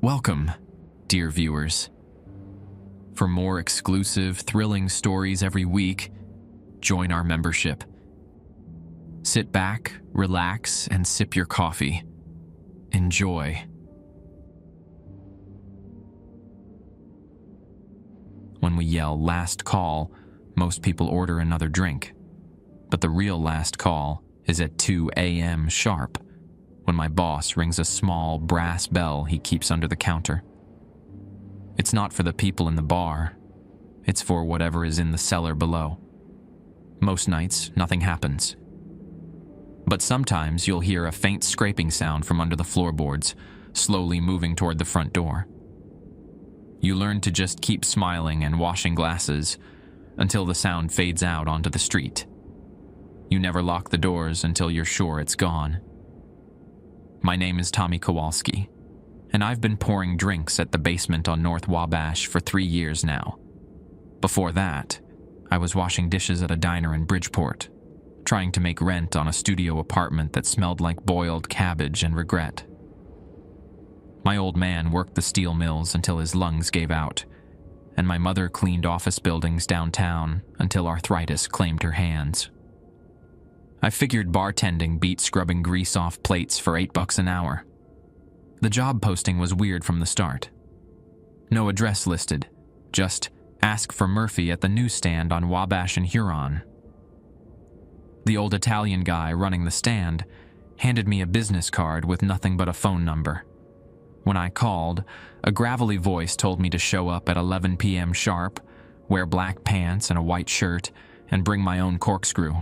Welcome, dear viewers. For more exclusive, thrilling stories every week, join our membership. Sit back, relax, and sip your coffee. Enjoy. When we yell "last call," most people order another drink. But the real last call is at 2 a.m. sharp, when my boss rings a small brass bell he keeps under the counter. It's not for the people in the bar. It's for whatever is in the cellar below. Most nights, nothing happens. But sometimes you'll hear a faint scraping sound from under the floorboards, slowly moving toward the front door. You learn to just keep smiling and washing glasses until the sound fades out onto the street. You never lock the doors until you're sure it's gone. My name is Tommy Kowalski, and I've been pouring drinks at the basement on North Wabash for 3 years now. Before that, I was washing dishes at a diner in Bridgeport, trying to make rent on a studio apartment that smelled like boiled cabbage and regret. My old man worked the steel mills until his lungs gave out, and my mother cleaned office buildings downtown until arthritis claimed her hands. I figured bartending beat scrubbing grease off plates for $8 an hour. The job posting was weird from the start. No address listed, just ask for Murphy at the newsstand on Wabash and Huron. The old Italian guy running the stand handed me a business card with nothing but a phone number. When I called, a gravelly voice told me to show up at 11 p.m. sharp, wear black pants and a white shirt, and bring my own corkscrew.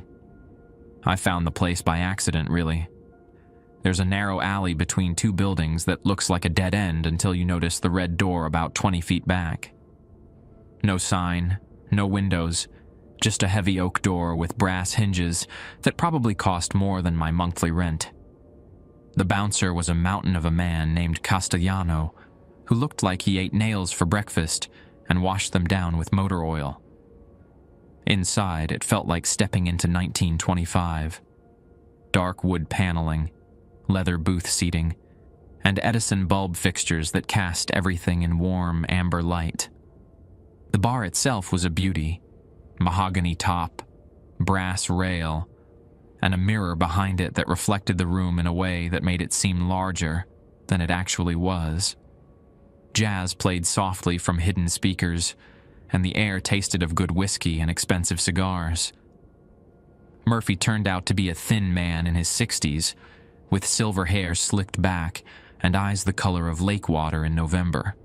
I found the place by accident, really. There's a narrow alley between two buildings that looks like a dead end until you notice the red door about 20 feet back. No sign, no windows, just a heavy oak door with brass hinges that probably cost more than my monthly rent. The bouncer was a mountain of a man named Castellano, who looked like he ate nails for breakfast and washed them down with motor oil. Inside, it felt like stepping into 1925. Dark wood paneling, leather booth seating, and Edison bulb fixtures that cast everything in warm amber light. The bar itself was a beauty. Mahogany top, brass rail, and a mirror behind it that reflected the room in a way that made it seem larger than it actually was. Jazz played softly from hidden speakers, and the air tasted of good whiskey and expensive cigars. Murphy turned out to be a thin man in his 60s, with silver hair slicked back and eyes the color of lake water in November.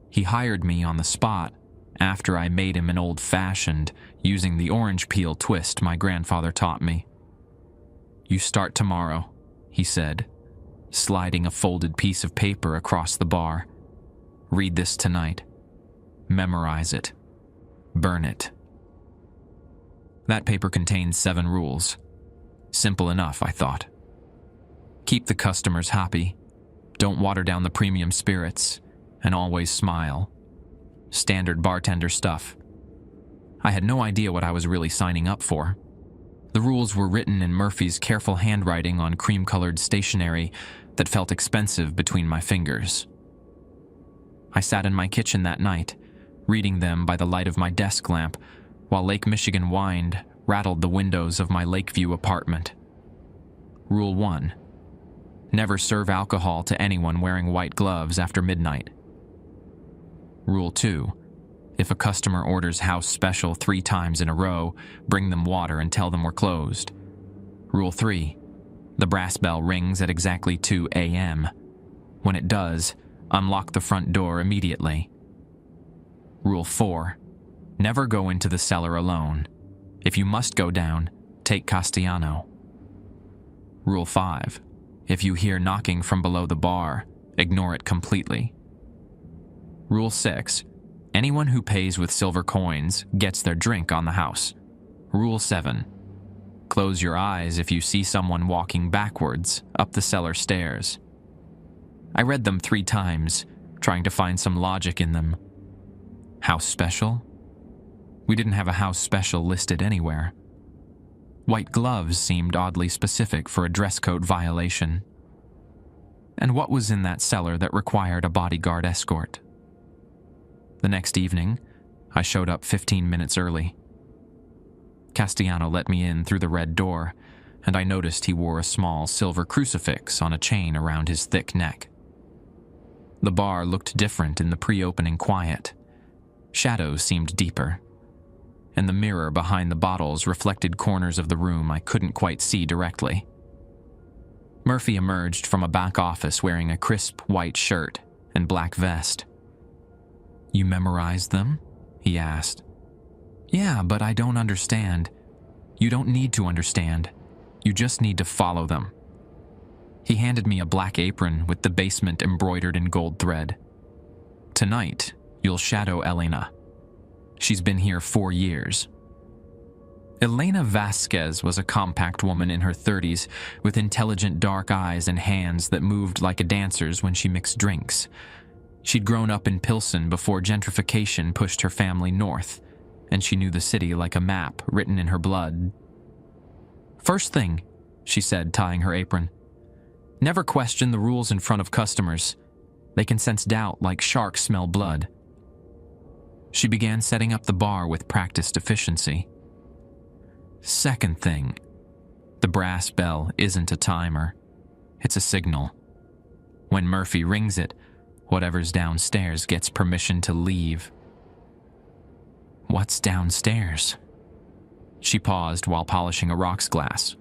He hired me on the spot after I made him an old-fashioned using the orange peel twist my grandfather taught me. "You start tomorrow," he said, sliding a folded piece of paper across the bar. "Read this tonight. Memorize it. Burn it." That paper contained 7 rules. Simple enough, I thought. Keep the customers happy. Don't water down the premium spirits. And always smile. Standard bartender stuff. I had no idea what I was really signing up for. The rules were written in Murphy's careful handwriting on cream-colored stationery that felt expensive between my fingers. I sat in my kitchen that night, reading them by the light of my desk lamp, while Lake Michigan wind rattled the windows of my Lakeview apartment. Rule 1. Never serve alcohol to anyone wearing white gloves after midnight. Rule 2. If a customer orders house special 3 times in a row, bring them water and tell them we're closed. Rule 3. The brass bell rings at exactly 2 a.m. When it does, unlock the front door immediately. Rule 4. Never go into the cellar alone. If you must go down, take Castellano. Rule 5. If you hear knocking from below the bar, ignore it completely. Rule 6. Anyone who pays with silver coins gets their drink on the house. Rule 7. Close your eyes if you see someone walking backwards up the cellar stairs. I read them 3 times, trying to find some logic in them. House special? We didn't have a house special listed anywhere. White gloves seemed oddly specific for a dress code violation. And what was in that cellar that required a bodyguard escort? The next evening, I showed up 15 minutes early. Castellano let me in through the red door, and I noticed he wore a small silver crucifix on a chain around his thick neck. The bar looked different in the pre-opening quiet. Shadows seemed deeper, and the mirror behind the bottles reflected corners of the room I couldn't quite see directly. Murphy emerged from a back office wearing a crisp white shirt and black vest. "You memorized them?" he asked. "Yeah, but I don't understand." "You don't need to understand. You just need to follow them." He handed me a black apron with the basement embroidered in gold thread. "Tonight, you'll shadow Elena. She's been here 4 years." Elena Vasquez was a compact woman in her 30s with intelligent dark eyes and hands that moved like a dancer's when she mixed drinks. She'd grown up in Pilsen before gentrification pushed her family north, and she knew the city like a map written in her blood. "First thing," she said, tying her apron, "never question the rules in front of customers. They can sense doubt like sharks smell blood." She began setting up the bar with practiced efficiency. "Second thing, the brass bell isn't a timer. It's a signal. When Murphy rings it, whatever's downstairs gets permission to leave." "What's downstairs?" She paused while polishing a rocks glass.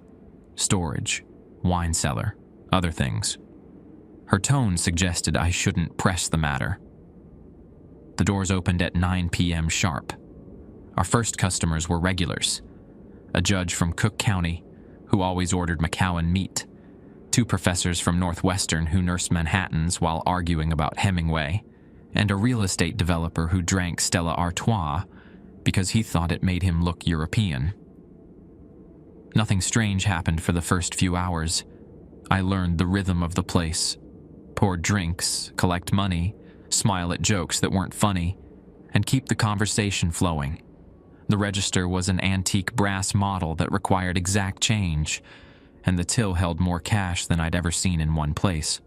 Storage, wine cellar, other things. Her tone suggested I shouldn't press the matter. The doors opened at 9 p.m. sharp. Our first customers were regulars. A judge from Cook County, who always ordered McCowan meat. 2 professors from Northwestern who nursed Manhattans while arguing about Hemingway. And a real estate developer who drank Stella Artois because he thought it made him look European. Nothing strange happened for the first few hours. I learned the rhythm of the place. Pour drinks, collect money, smile at jokes that weren't funny, and keep the conversation flowing. The register was an antique brass model that required exact change, and the till held more cash than I'd ever seen in one place.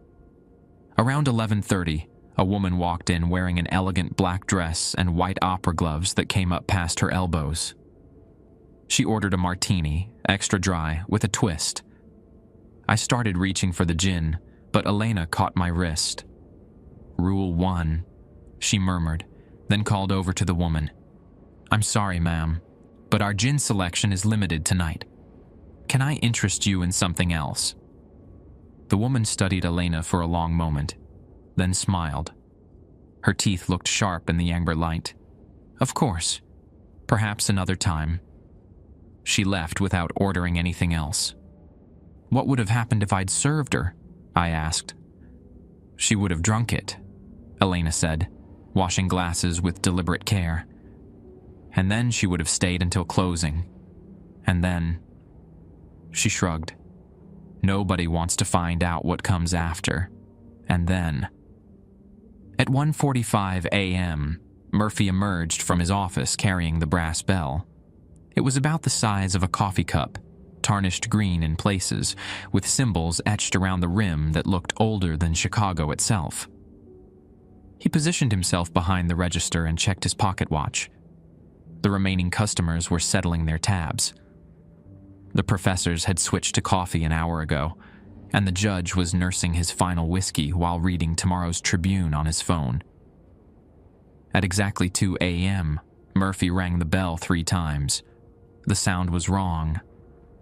Around 11:30, a woman walked in wearing an elegant black dress and white opera gloves that came up past her elbows. She ordered a martini, extra dry, with a twist. I started reaching for the gin, but Elena caught my wrist. "Rule 1, she murmured, then called over to the woman. "I'm sorry, ma'am, but our gin selection is limited tonight. Can I interest you in something else?" The woman studied Elena for a long moment, then smiled. Her teeth looked sharp in the amber light. "Of course. Perhaps another time." She left without ordering anything else. "What would have happened if I'd served her?" I asked. "She would have drunk it," Elena said, washing glasses with deliberate care. "And then she would have stayed until closing. And then..." She shrugged. "Nobody wants to find out what comes after. And then..." At 1:45 a.m., Murphy emerged from his office carrying the brass bell. It was about the size of a coffee cup, tarnished green in places, with symbols etched around the rim that looked older than Chicago itself. He positioned himself behind the register and checked his pocket watch. The remaining customers were settling their tabs. The professors had switched to coffee an hour ago, and the judge was nursing his final whiskey while reading tomorrow's Tribune on his phone. At exactly 2 a.m., Murphy rang the bell 3 times. The sound was wrong.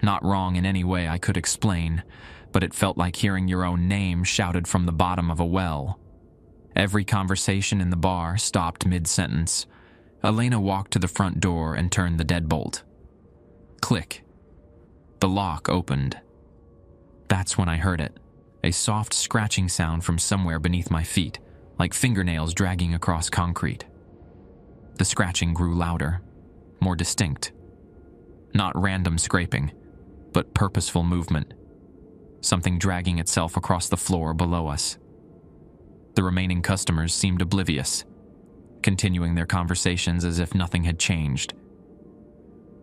Not wrong in any way I could explain, but it felt like hearing your own name shouted from the bottom of a well. Every conversation in the bar stopped mid-sentence. Elena walked to the front door and turned the deadbolt. Click. The lock opened. That's when I heard it, a soft scratching sound from somewhere beneath my feet, like fingernails dragging across concrete. The scratching grew louder, more distinct. Not random scraping, but purposeful movement. Something dragging itself across the floor below us. The remaining customers seemed oblivious, continuing their conversations as if nothing had changed.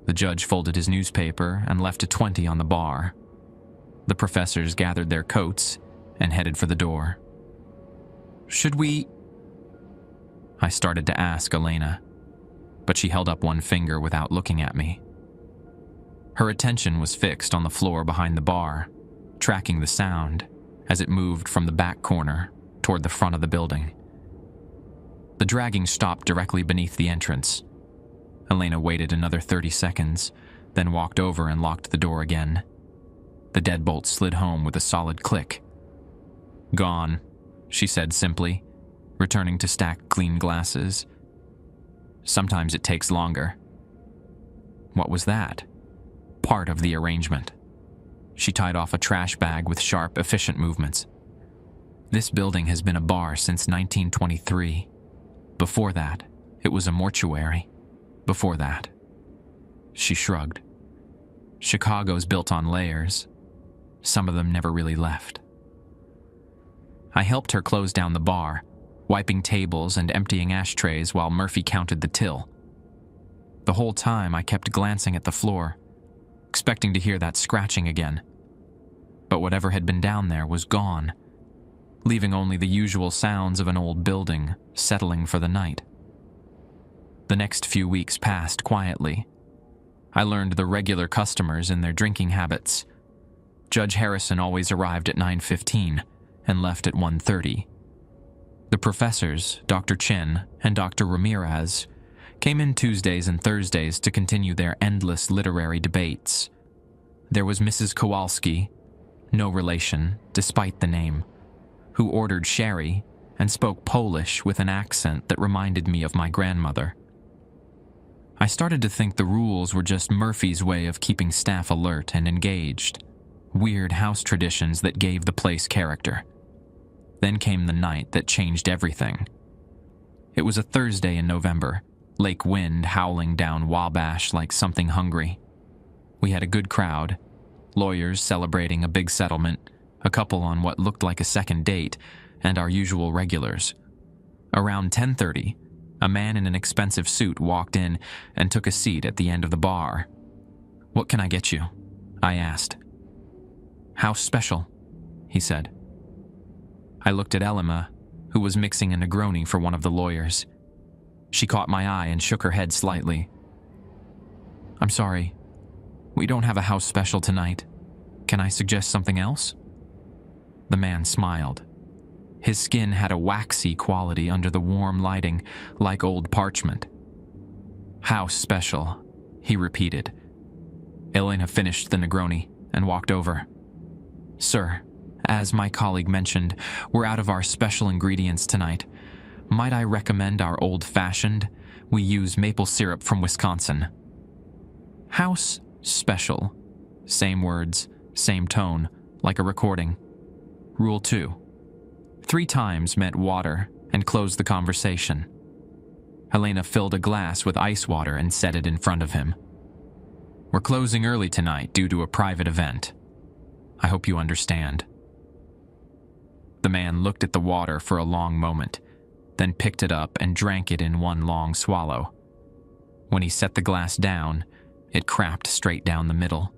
The judge folded his newspaper and left a 20 on the bar. The professors gathered their coats and headed for the door. "Should we?" I started to ask Elena, but she held up one finger without looking at me. Her attention was fixed on the floor behind the bar, tracking the sound as it moved from the back corner toward the front of the building. The dragging stopped directly beneath the entrance. Elena waited another 30 seconds, then walked over and locked the door again. The deadbolt slid home with a solid click. "Gone," she said simply, returning to stack clean glasses. "Sometimes it takes longer." What was that? Part of the arrangement. She tied off a trash bag with sharp, efficient movements. "This building has been a bar since 1923. Before that, it was a mortuary. Before that." She shrugged. "Chicago's built on layers. Some of them never really left." I helped her close down the bar, wiping tables and emptying ashtrays while Murphy counted the till. The whole time I kept glancing at the floor, expecting to hear that scratching again. But whatever had been down there was gone, leaving only the usual sounds of an old building settling for the night. The next few weeks passed quietly. I learned the regular customers and their drinking habits. Judge Harrison always arrived at 9:15 and left at 1:30. The professors, Dr. Chen and Dr. Ramirez, came in Tuesdays and Thursdays to continue their endless literary debates. There was Mrs. Kowalski, no relation, despite the name, who ordered sherry and spoke Polish with an accent that reminded me of my grandmother. I started to think the rules were just Murphy's way of keeping staff alert and engaged, weird house traditions that gave the place character. Then came the night that changed everything. It was a Thursday in November, lake wind howling down Wabash like something hungry. We had a good crowd, lawyers celebrating a big settlement, a couple on what looked like a second date, and our usual regulars. Around 10:30, a man in an expensive suit walked in and took a seat at the end of the bar. "What can I get you?" I asked. "House special," he said. I looked at Elima, who was mixing a Negroni for one of the lawyers. She caught my eye and shook her head slightly. "I'm sorry. We don't have a house special tonight. Can I suggest something else?" The man smiled. His skin had a waxy quality under the warm lighting, like old parchment. "House special," he repeated. Elena finished the Negroni and walked over. "Sir, as my colleague mentioned, we're out of our special ingredients tonight. Might I recommend our old-fashioned? We use maple syrup from Wisconsin." House special. Same words, same tone, like a recording. Rule 2. 3 times meant water and closed the conversation. Helena filled a glass with ice water and set it in front of him. "We're closing early tonight due to a private event. I hope you understand." The man looked at the water for a long moment, then picked it up and drank it in one long swallow. When he set the glass down, it crapped straight down the middle.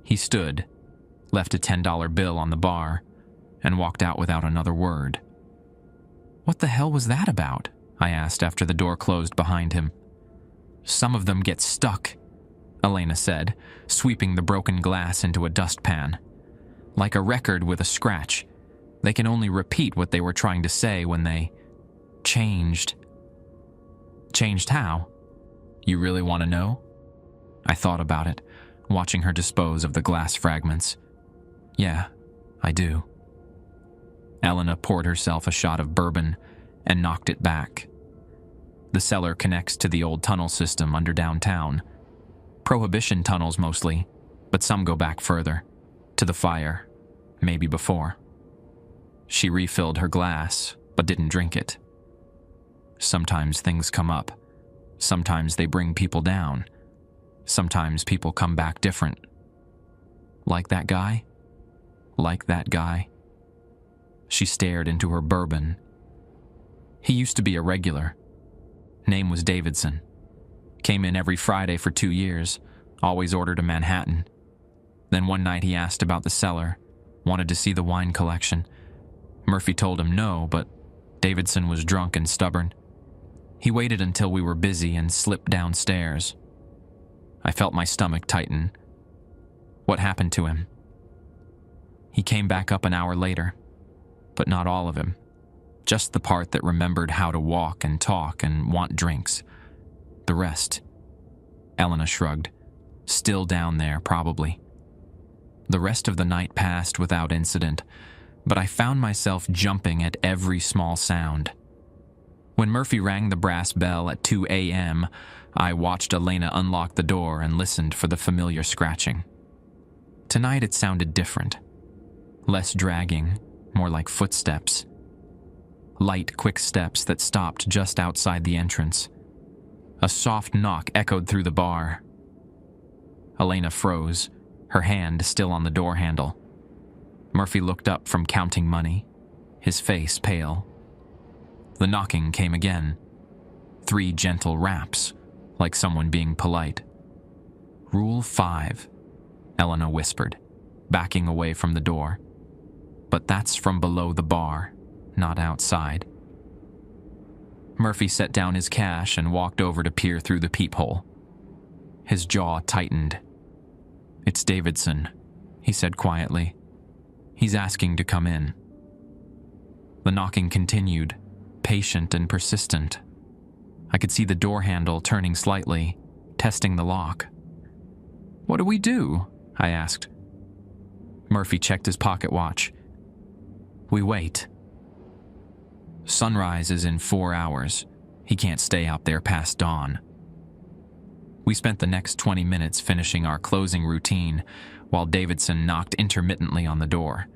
He stood, left a $10 bill on the bar, and walked out without another word. "What the hell was that about?" I asked after the door closed behind him. "Some of them get stuck," Elena said, sweeping the broken glass into a dustpan. "Like a record with a scratch. They can only repeat what they were trying to say when they changed." "Changed how? You really want to know?" I thought about it, watching her dispose of the glass fragments. "Yeah, I do." Elena poured herself a shot of bourbon and knocked it back. The cellar connects to the old tunnel system under downtown. Prohibition tunnels mostly, but some go back further, to the fire, maybe before. She refilled her glass, but didn't drink it. Sometimes things come up. Sometimes they bring people down. Sometimes people come back different. Like that guy? Like that guy? She stared into her bourbon. He used to be a regular. Name was Davidson. Came in every Friday for 2 years, always ordered a Manhattan. Then one night he asked about the cellar. Wanted to see the wine collection. Murphy told him no, but Davidson was drunk and stubborn. He waited until we were busy and slipped downstairs. I felt my stomach tighten. What happened to him? He came back up an hour later, but not all of him. Just the part that remembered how to walk and talk and want drinks. The rest. Elena shrugged. Still down there, probably. The rest of the night passed without incident, but I found myself jumping at every small sound. When Murphy rang the brass bell at 2 a.m., I watched Elena unlock the door and listened for the familiar scratching. Tonight it sounded different. Less dragging, more like footsteps. Light, quick steps that stopped just outside the entrance. A soft knock echoed through the bar. Elena froze, her hand still on the door handle. Murphy looked up from counting money, his face pale. The knocking came again. 3 gentle raps, like someone being polite. "Rule 5, Elena whispered, backing away from the door. But that's from below the bar, not outside. Murphy set down his cash and walked over to peer through the peephole. His jaw tightened. "It's Davidson," he said quietly. "He's asking to come in." The knocking continued, patient and persistent. I could see the door handle turning slightly, testing the lock. "What do we do?" I asked. Murphy checked his pocket watch. "We wait. Sunrise is in 4 hours. He can't stay out there past dawn." We spent the next 20 minutes finishing our closing routine while Davidson knocked intermittently on the door.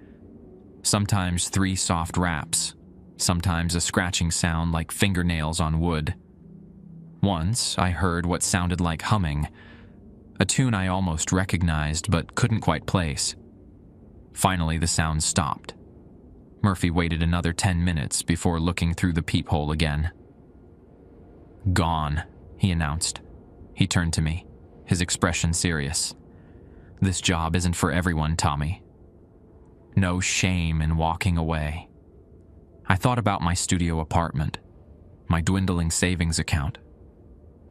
Sometimes 3 soft raps, sometimes a scratching sound like fingernails on wood. Once I heard what sounded like humming, a tune I almost recognized but couldn't quite place. Finally, the sound stopped. Murphy waited another 10 minutes before looking through the peephole again. "Gone," he announced. He turned to me, his expression serious. "This job isn't for everyone, Tommy. No shame in walking away." I thought about my studio apartment, my dwindling savings account,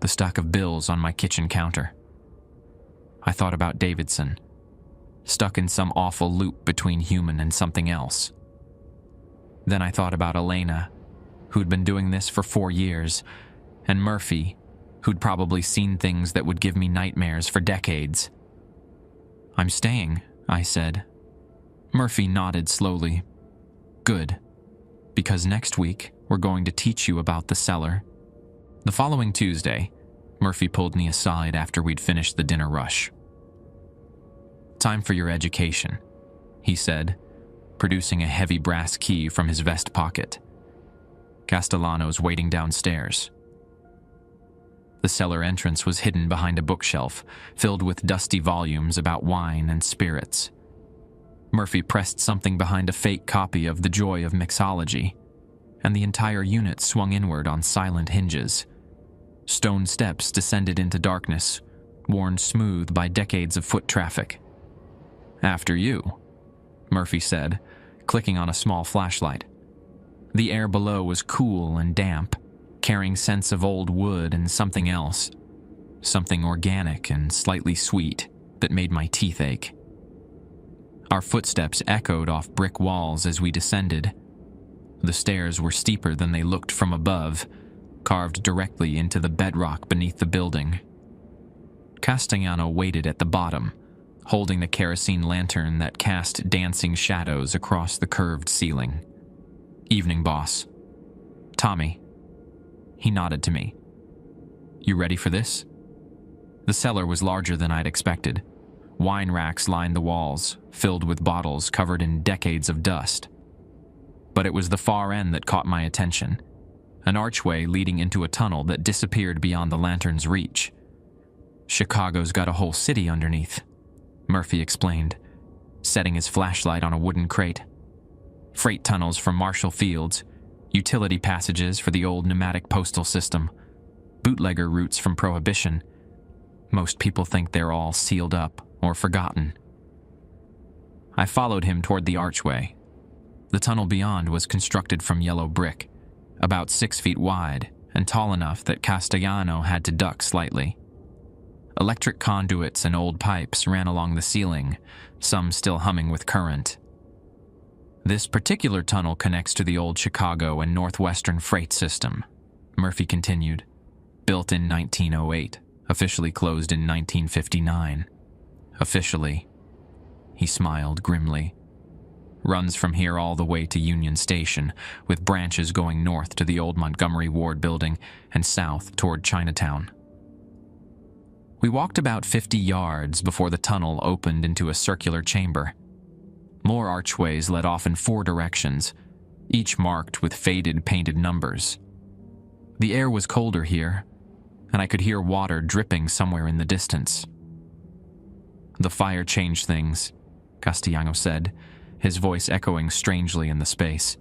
the stack of bills on my kitchen counter. I thought about Davidson, stuck in some awful loop between human and something else. Then I thought about Elena, who'd been doing this for 4 years, and Murphy, who'd probably seen things that would give me nightmares for decades. "I'm staying," I said. Murphy nodded slowly. "Good, because next week we're going to teach you about the cellar." The following Tuesday, Murphy pulled me aside after we'd finished the dinner rush. "Time for your education," he said, producing a heavy brass key from his vest pocket. "Castellano's waiting downstairs." The cellar entrance was hidden behind a bookshelf, filled with dusty volumes about wine and spirits. Murphy pressed something behind a fake copy of The Joy of Mixology, and the entire unit swung inward on silent hinges. Stone steps descended into darkness, worn smooth by decades of foot traffic. "After you," Murphy said, clicking on a small flashlight. The air below was cool and damp, carrying scents of old wood and something else, something organic and slightly sweet that made my teeth ache. Our footsteps echoed off brick walls as we descended. The stairs were steeper than they looked from above, carved directly into the bedrock beneath the building. Castellano waited at the bottom, holding the kerosene lantern that cast dancing shadows across the curved ceiling. "Evening, boss." "Tommy." He nodded to me. "You ready for this?" The cellar was larger than I'd expected. Wine racks lined the walls, filled with bottles covered in decades of dust. But it was the far end that caught my attention, an archway leading into a tunnel that disappeared beyond the lantern's reach. "Chicago's got a whole city underneath," Murphy explained, setting his flashlight on a wooden crate. "Freight tunnels from Marshall Fields, utility passages for the old pneumatic postal system, bootlegger routes from Prohibition. Most people think they're all sealed up or forgotten." I followed him toward the archway. The tunnel beyond was constructed from yellow brick, about 6 feet wide and tall enough that Castellano had to duck slightly. Electric conduits and old pipes ran along the ceiling, some still humming with current. This particular tunnel connects to the old Chicago and Northwestern freight system, Murphy continued. Built in 1908, officially closed in 1959. Officially. He smiled grimly. Runs from here all the way to Union Station, with branches going north to the old Montgomery Ward building and south toward Chinatown. We walked about 50 yards before the tunnel opened into a circular chamber. More archways led off in 4 directions, each marked with faded painted numbers. The air was colder here, and I could hear water dripping somewhere in the distance. The fire changed things, Castellano said, his voice echoing strangely in the space.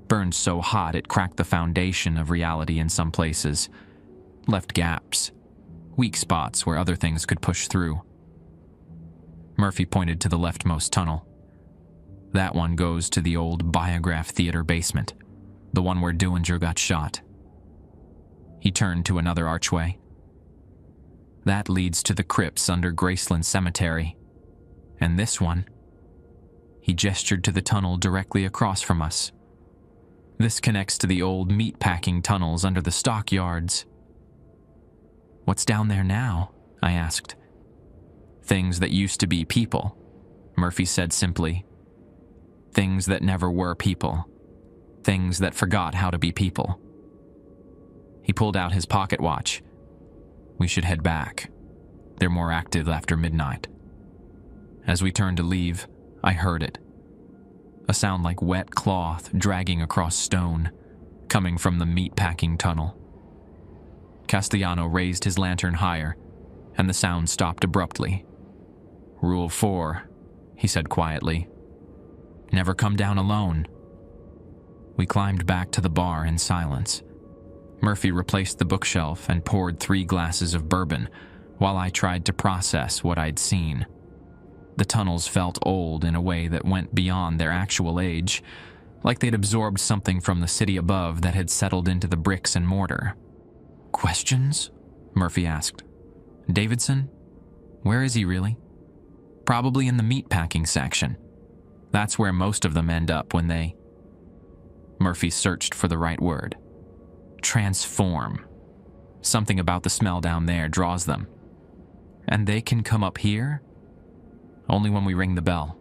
Burned so hot it cracked the foundation of reality in some places, left gaps, weak spots where other things could push through. Murphy pointed to the leftmost tunnel. That one goes to the old Biograph Theater basement, the one where Dillinger got shot. He turned to another archway. That leads to the crypts under Graceland Cemetery. And this one, he gestured to the tunnel directly across from us. This connects to the old meatpacking tunnels under the stockyards. What's down there now? I asked. Things that used to be people, Murphy said simply. Things that never were people. Things that forgot how to be people. He pulled out his pocket watch. We should head back. They're more active after midnight. As we turned to leave, I heard it. A sound like wet cloth dragging across stone, coming from the meatpacking tunnel. Castellano raised his lantern higher, and the sound stopped abruptly. Rule 4, he said quietly. Never come down alone. We climbed back to the bar in silence. Murphy replaced the bookshelf and poured 3 glasses of bourbon while I tried to process what I'd seen. The tunnels felt old in a way that went beyond their actual age, like they'd absorbed something from the city above that had settled into the bricks and mortar. Questions? Murphy asked. Davidson? Where is he really? Probably in the meatpacking section. That's where most of them end up when they... Murphy searched for the right word. Transform. Something about the smell down there draws them. And they can come up here? Only when we ring the bell.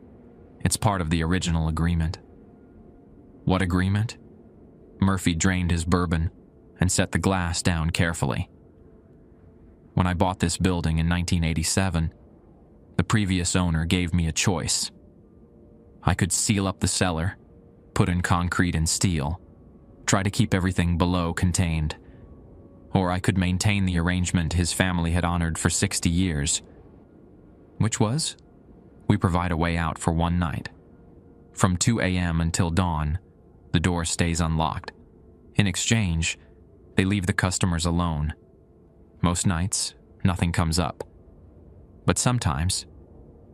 It's part of the original agreement. What agreement? Murphy drained his bourbon and set the glass down carefully. When I bought this building in 1987, the previous owner gave me a choice. I could seal up the cellar, put in concrete and steel, try to keep everything below contained. Or I could maintain the arrangement his family had honored for 60 years. Which was? We provide a way out for one night. From 2 a.m. until dawn, the door stays unlocked. In exchange, they leave the customers alone. Most nights, nothing comes up. But sometimes,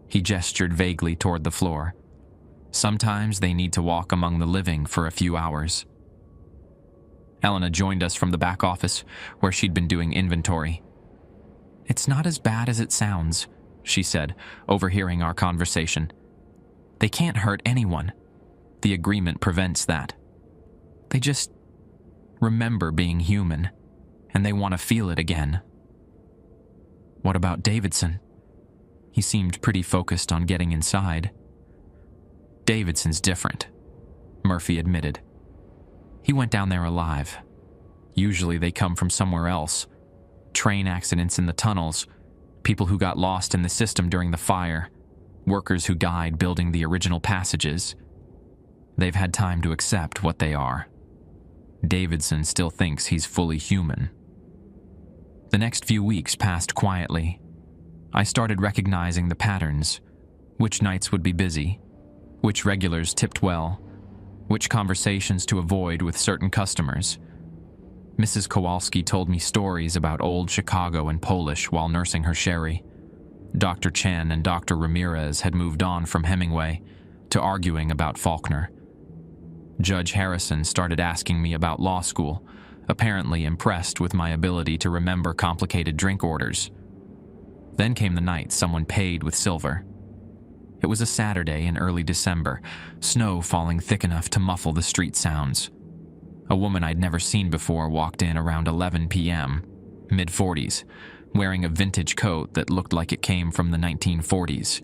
he gestured vaguely toward the floor. Sometimes they need to walk among the living for a few hours. Elena joined us from the back office, where she'd been doing inventory. It's not as bad as it sounds, she said, overhearing our conversation. They can't hurt anyone. The agreement prevents that. They just remember being human, and they want to feel it again. What about Davidson? He seemed pretty focused on getting inside. Davidson's different, Murphy admitted. He went down there alive. Usually they come from somewhere else. Train accidents in the tunnels, people who got lost in the system during the fire, workers who died building the original passages. They've had time to accept what they are. Davidson still thinks he's fully human. The next few weeks passed quietly. I started recognizing the patterns, which nights would be busy, which regulars tipped well, which conversations to avoid with certain customers. Mrs. Kowalski told me stories about old Chicago and Polish while nursing her sherry. Dr. Chen and Dr. Ramirez had moved on from Hemingway to arguing about Faulkner. Judge Harrison started asking me about law school, apparently impressed with my ability to remember complicated drink orders. Then came the night someone paid with silver. It was a Saturday in early December, snow falling thick enough to muffle the street sounds. A woman I'd never seen before walked in around 11 p.m., mid-40s, wearing a vintage coat that looked like it came from the 1940s.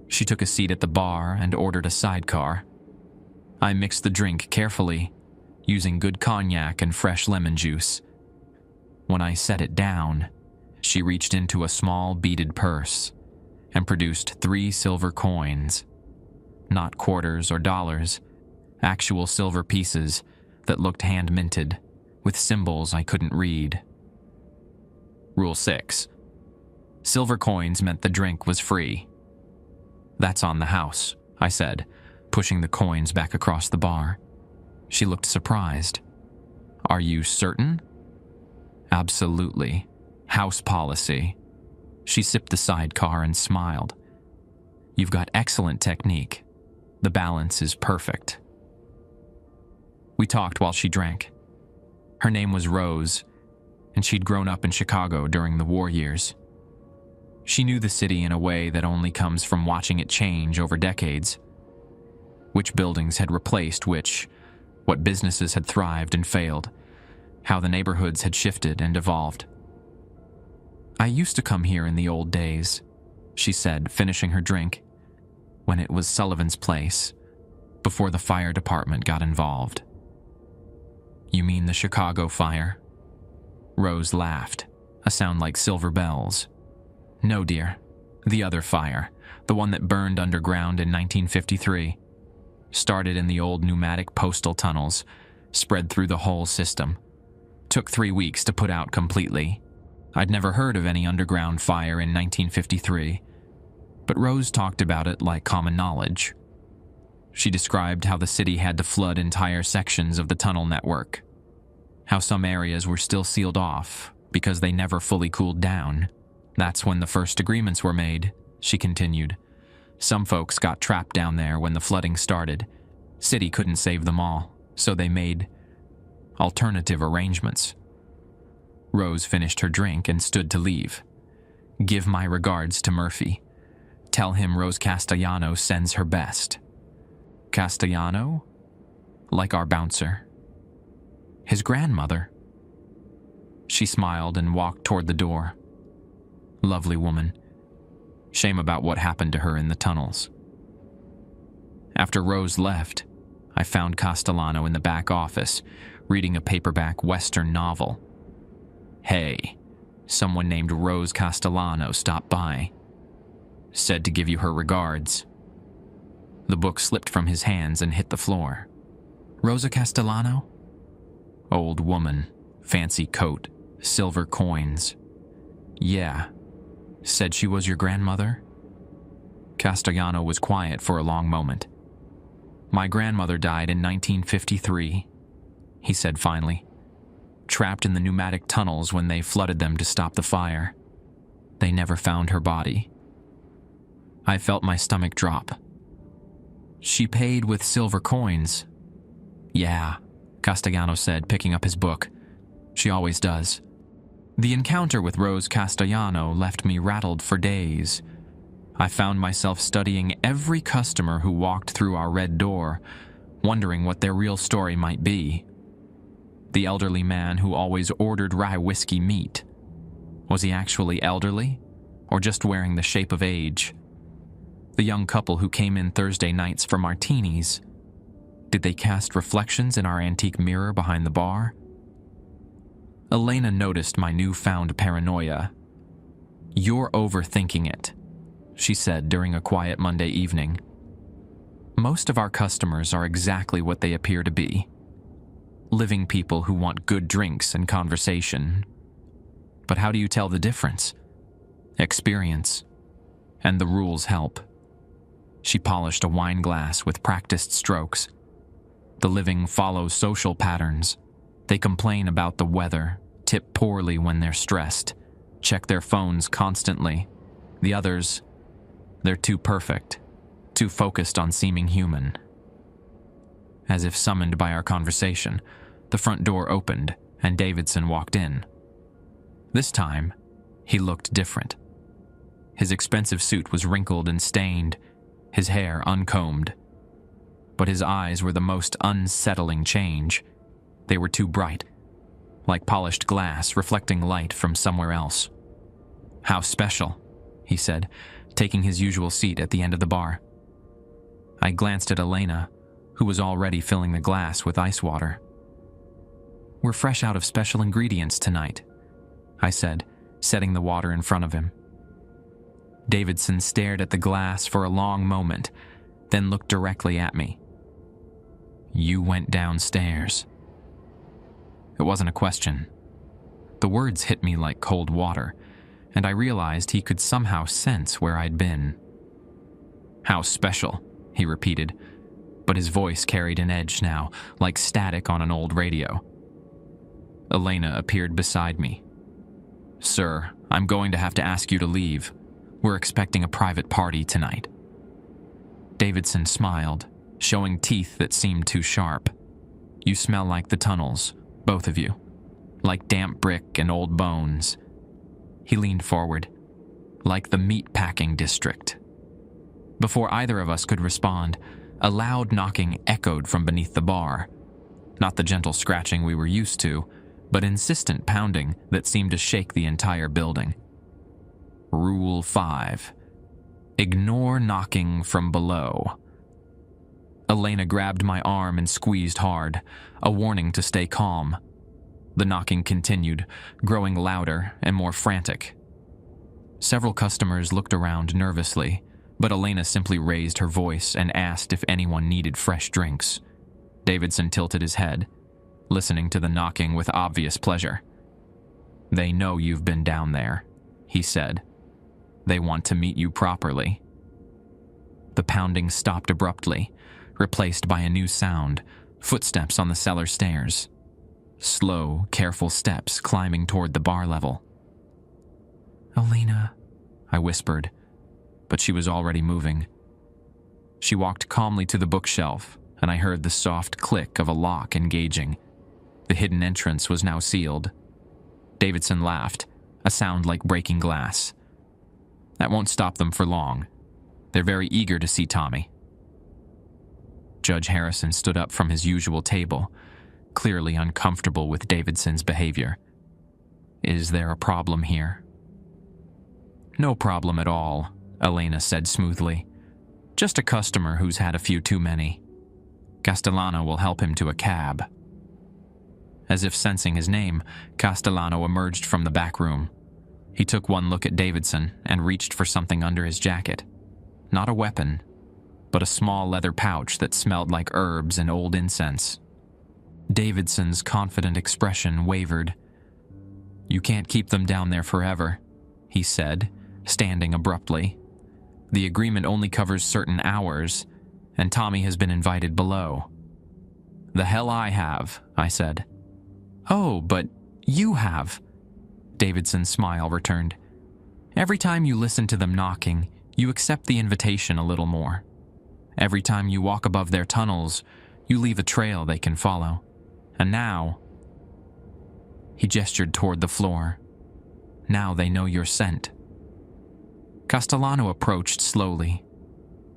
She took a seat at the bar and ordered a sidecar. I mixed the drink carefully, using good cognac and fresh lemon juice. When I set it down, she reached into a small beaded purse and produced 3 silver coins. Not quarters or dollars, actual silver pieces that looked hand-minted, with symbols I couldn't read. Rule 6. Silver coins meant the drink was free. "That's on the house," I said, pushing the coins back across the bar. She looked surprised. "Are you certain?" "Absolutely. House policy." She sipped the sidecar and smiled. "You've got excellent technique. The balance is perfect." We talked while she drank. Her name was Rose, and she'd grown up in Chicago during the war years. She knew the city in a way that only comes from watching it change over decades. Which buildings had replaced which, what businesses had thrived and failed, how the neighborhoods had shifted and evolved. "I used to come here in the old days," she said, finishing her drink, "when it was Sullivan's place, before the fire department got involved." "You mean the Chicago fire?" Rose laughed, a sound like silver bells. "No, dear. The other fire, the one that burned underground in 1953. Started in the old pneumatic postal tunnels, spread through the whole system. Took 3 weeks to put out completely. I'd never heard of any underground fire in 1953, but Rose talked about it like common knowledge. She described how the city had to flood entire sections of the tunnel network, how some areas were still sealed off because they never fully cooled down. "That's when the first agreements were made," she continued. "Some folks got trapped down there when the flooding started. City couldn't save them all, so they made alternative arrangements." Rose finished her drink and stood to leave. "Give my regards to Murphy. Tell him Rose Castellano sends her best." "Castellano?" "Like our bouncer." "His grandmother?" She smiled and walked toward the door. Lovely woman. Shame about what happened to her in the tunnels. After Rose left, I found Castellano in the back office, reading a paperback Western novel. "Hey, someone named Rose Castellano stopped by. Said to give you her regards." The book slipped from his hands and hit the floor. "Rosa Castellano?" "Old woman, fancy coat, silver coins." "Yeah. Said she was your grandmother?" Castellano was quiet for a long moment. "My grandmother died in 1953, he said finally. Trapped in the pneumatic tunnels when they flooded them to stop the fire. They never found her body." I felt my stomach drop. "She paid with silver coins." "Yeah," Castellano said, picking up his book. "She always does." The encounter with Rose Castellano left me rattled for days. I found myself studying every customer who walked through our red door, wondering what their real story might be. The elderly man who always ordered rye whiskey meat. Was he actually elderly, or just wearing the shape of age? The young couple who came in Thursday nights for martinis. Did they cast reflections in our antique mirror behind the bar? Elena noticed my newfound paranoia. "You're overthinking it," she said during a quiet Monday evening. "Most of our customers are exactly what they appear to be. Living people who want good drinks and conversation. But how do you tell the difference? Experience. And the rules help." She polished a wine glass with practiced strokes. "The living follow social patterns. They complain about the weather, tip poorly when they're stressed, check their phones constantly, The others, they're too perfect, too focused on seeming human. As if summoned by our conversation, the front door opened and Davidson walked in. This time, he looked different. His expensive suit was wrinkled and stained, his hair uncombed. But his eyes were the most unsettling change. They were too bright, like polished glass reflecting light from somewhere else. "How special," he said, taking his usual seat at the end of the bar. I glanced at Elena, who was already filling the glass with ice water. "We're fresh out of special ingredients tonight," I said, setting the water in front of him. Davidson stared at the glass for a long moment, then looked directly at me. "You went downstairs." It wasn't a question. The words hit me like cold water, and I realized he could somehow sense where I'd been. "How special," he repeated, but his voice carried an edge now, like static on an old radio. Elena appeared beside me. "Sir, I'm going to have to ask you to leave. We're expecting a private party tonight." Davidson smiled, showing teeth that seemed too sharp. "You smell like the tunnels, both of you. Like damp brick and old bones." He leaned forward. "Like the meat-packing district." Before either of us could respond, a loud knocking echoed from beneath the bar. Not the gentle scratching we were used to, but insistent pounding that seemed to shake the entire building. Rule 5. Ignore knocking from below. Elena grabbed my arm and squeezed hard, a warning to stay calm. The knocking continued, growing louder and more frantic. Several customers looked around nervously, but Elena simply raised her voice and asked if anyone needed fresh drinks. Davidson tilted his head, listening to the knocking with obvious pleasure. "They know you've been down there," he said. "They want to meet you properly." The pounding stopped abruptly, replaced by a new sound, footsteps on the cellar stairs. Slow, careful steps climbing toward the bar level. "Elena," I whispered, but she was already moving. She walked calmly to the bookshelf, and I heard the soft click of a lock engaging. The hidden entrance was now sealed. Davidson laughed, a sound like breaking glass. "That won't stop them for long. They're very eager to see Tommy." Judge Harrison stood up from his usual table, clearly uncomfortable with Davidson's behavior. "Is there a problem here?" "No problem at all," Elena said smoothly. "Just a customer who's had a few too many. Castellano will help him to a cab." As if sensing his name, Castellano emerged from the back room. He took one look at Davidson and reached for something under his jacket. Not a weapon, but a small leather pouch that smelled like herbs and old incense. Davidson's confident expression wavered. "You can't keep them down there forever," he said, standing abruptly. "The agreement only covers certain hours, and Tommy has been invited below." "The hell I have," I said. "Oh, but you have." Davidson's smile returned. "Every time you listen to them knocking, you accept the invitation a little more. Every time you walk above their tunnels, you leave a trail they can follow. And now..." He gestured toward the floor. "Now they know your scent." Castellano approached slowly,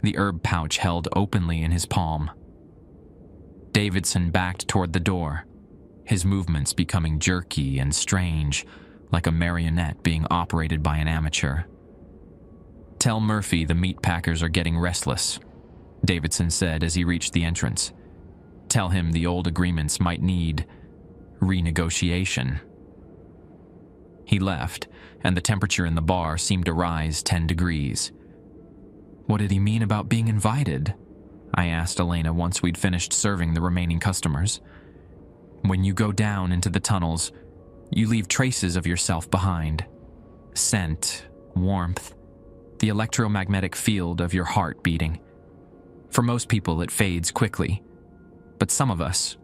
the herb pouch held openly in his palm. Davidson backed toward the door, his movements becoming jerky and strange, like a marionette being operated by an amateur. "Tell Murphy the meat packers are getting restless," Davidson said as he reached the entrance. "Tell him the old agreements might need renegotiation." He left, and the temperature in the bar seemed to rise 10 degrees. "What did he mean about being invited?" I asked Elena once we'd finished serving the remaining customers. "When you go down into the tunnels, you leave traces of yourself behind. Scent, warmth, the electromagnetic field of your heart beating. For most people, it fades quickly, but some of us..."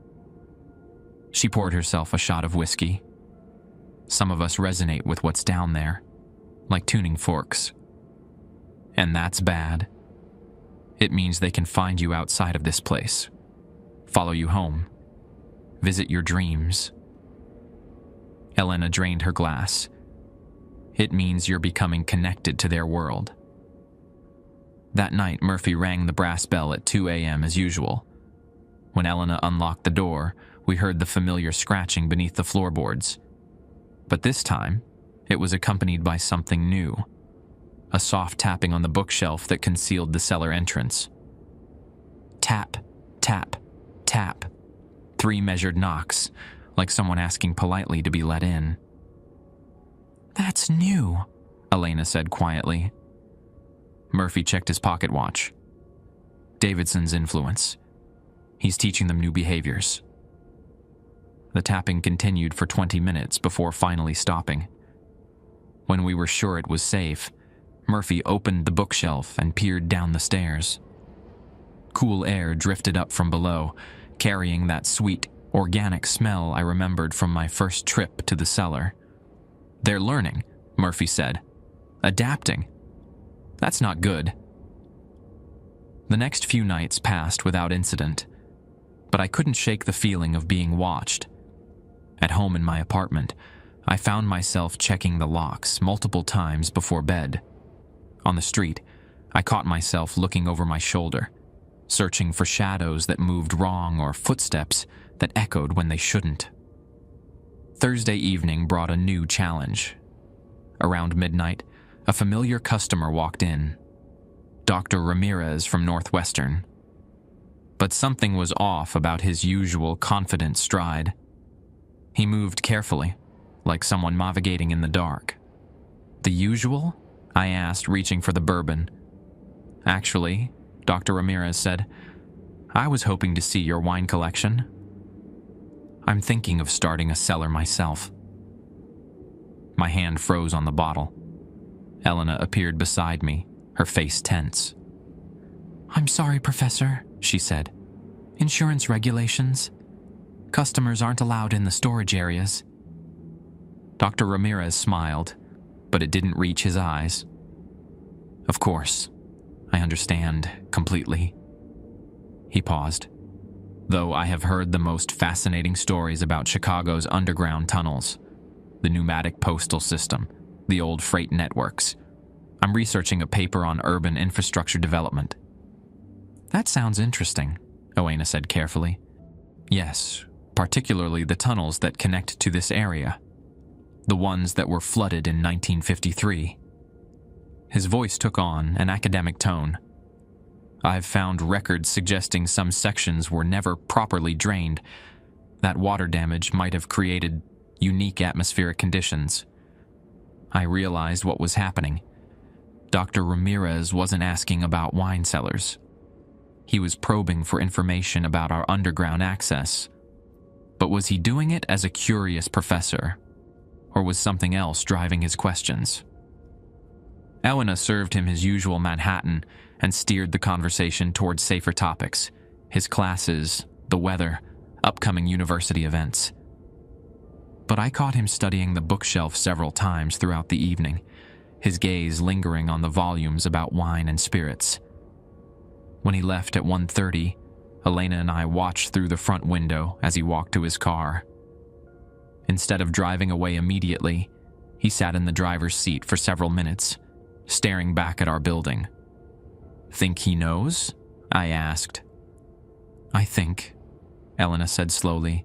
She poured herself a shot of whiskey. "Some of us resonate with what's down there, like tuning forks. And that's bad. It means they can find you outside of this place, follow you home, visit your dreams. Elena drained her glass. It means you're becoming connected to their world. That night, Murphy rang the brass bell at 2 a.m. as usual. When Elena unlocked the door, we heard the familiar scratching beneath the floorboards. But this time, it was accompanied by something new. A soft tapping on the bookshelf that concealed the cellar entrance. Tap, tap, tap. 3 measured knocks, like someone asking politely to be let in. "That's new," Elena said quietly. Murphy checked his pocket watch. Davidson's influence. He's teaching them new behaviors. The tapping continued for 20 minutes before finally stopping. When we were sure it was safe, Murphy opened the bookshelf and peered down the stairs. Cool air drifted up from below, carrying that sweet, organic smell I remembered from my first trip to the cellar. "They're learning," Murphy said. "Adapting. That's not good." The next few nights passed without incident, but I couldn't shake the feeling of being watched. At home in my apartment, I found myself checking the locks multiple times before bed. On the street, I caught myself looking over my shoulder, searching for shadows that moved wrong or footsteps that echoed when they shouldn't. Thursday evening brought a new challenge. Around midnight, a familiar customer walked in. Dr. Ramirez from Northwestern. But something was off about his usual confident stride. He moved carefully, like someone navigating in the dark. "The usual?" I asked, reaching for the bourbon. "Actually," Dr. Ramirez said, "I was hoping to see your wine collection. I'm thinking of starting a cellar myself." My hand froze on the bottle. Elena appeared beside me, her face tense. "I'm sorry, Professor," she said. "Insurance regulations. Customers aren't allowed in the storage areas." Dr. Ramirez smiled, but it didn't reach his eyes. "Of course, I understand completely." He paused. "Though I have heard the most fascinating stories about Chicago's underground tunnels, the pneumatic postal system, the old freight networks. I'm researching a paper on urban infrastructure development." "That sounds interesting," Oena said carefully. "Yes, particularly the tunnels that connect to this area. The ones that were flooded in 1953. His voice took on an academic tone. "I've found records suggesting some sections were never properly drained. That water damage might have created unique atmospheric conditions." I realized what was happening. Dr. Ramirez wasn't asking about wine cellars. He was probing for information about our underground access. But was he doing it as a curious professor? Or was something else driving his questions? Elena served him his usual Manhattan and steered the conversation towards safer topics: his classes, the weather, upcoming university events. But I caught him studying the bookshelf several times throughout the evening, his gaze lingering on the volumes about wine and spirits. When he left at 1:30, Elena and I watched through the front window as he walked to his car. Instead of driving away immediately, he sat in the driver's seat for several minutes, staring back at our building. "Think he knows?" I asked. "I think," Elena said slowly,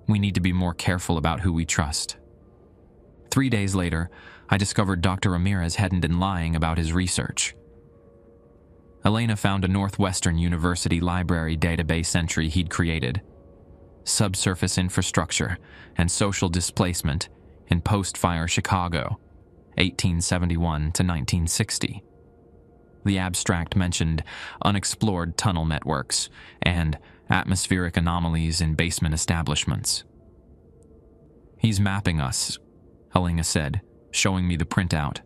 "we need to be more careful about who we trust." 3 days later, I discovered Dr. Ramirez hadn't been lying about his research. Elena found a Northwestern University library database entry he'd created. Subsurface infrastructure and social displacement in post-fire Chicago, 1871 to 1960. The abstract mentioned unexplored tunnel networks and atmospheric anomalies in basement establishments. "He's mapping us," Elena said, showing me the printout.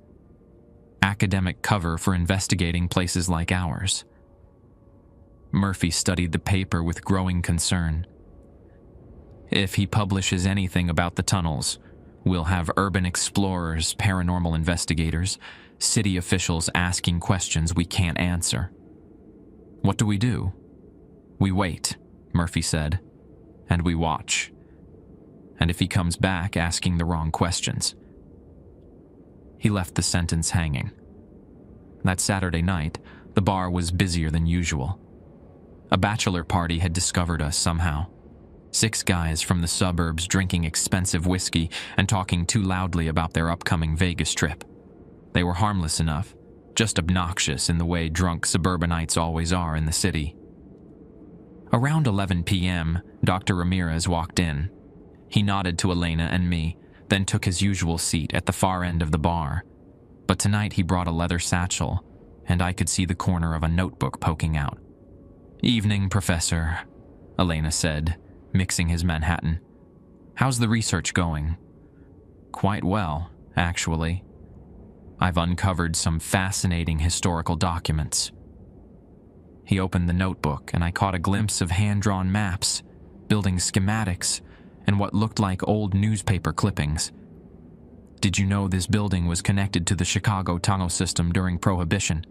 "Academic cover for investigating places like ours." Murphy studied the paper with growing concern. "If he publishes anything about the tunnels, We'll have urban explorers, paranormal investigators, city officials asking questions we can't answer. What do? We wait, Murphy said, and we watch. And if he comes back asking the wrong questions. He left the sentence hanging. That Saturday night, the bar was busier than usual. A bachelor party had discovered us somehow. 6 guys from the suburbs drinking expensive whiskey and talking too loudly about their upcoming Vegas trip. They were harmless enough, just obnoxious in the way drunk suburbanites always are in the city. Around 11 p.m., Dr. Ramirez walked in. He nodded to Elena and me, then took his usual seat at the far end of the bar. But tonight he brought a leather satchel, and I could see the corner of a notebook poking out. "Evening, Professor," Elena said, mixing his Manhattan. "How's the research going?" "Quite well, actually. I've uncovered some fascinating historical documents." He opened the notebook, and I caught a glimpse of hand-drawn maps, building schematics, and what looked like old newspaper clippings. "Did you know this building was connected to the Chicago tunnel system during Prohibition?"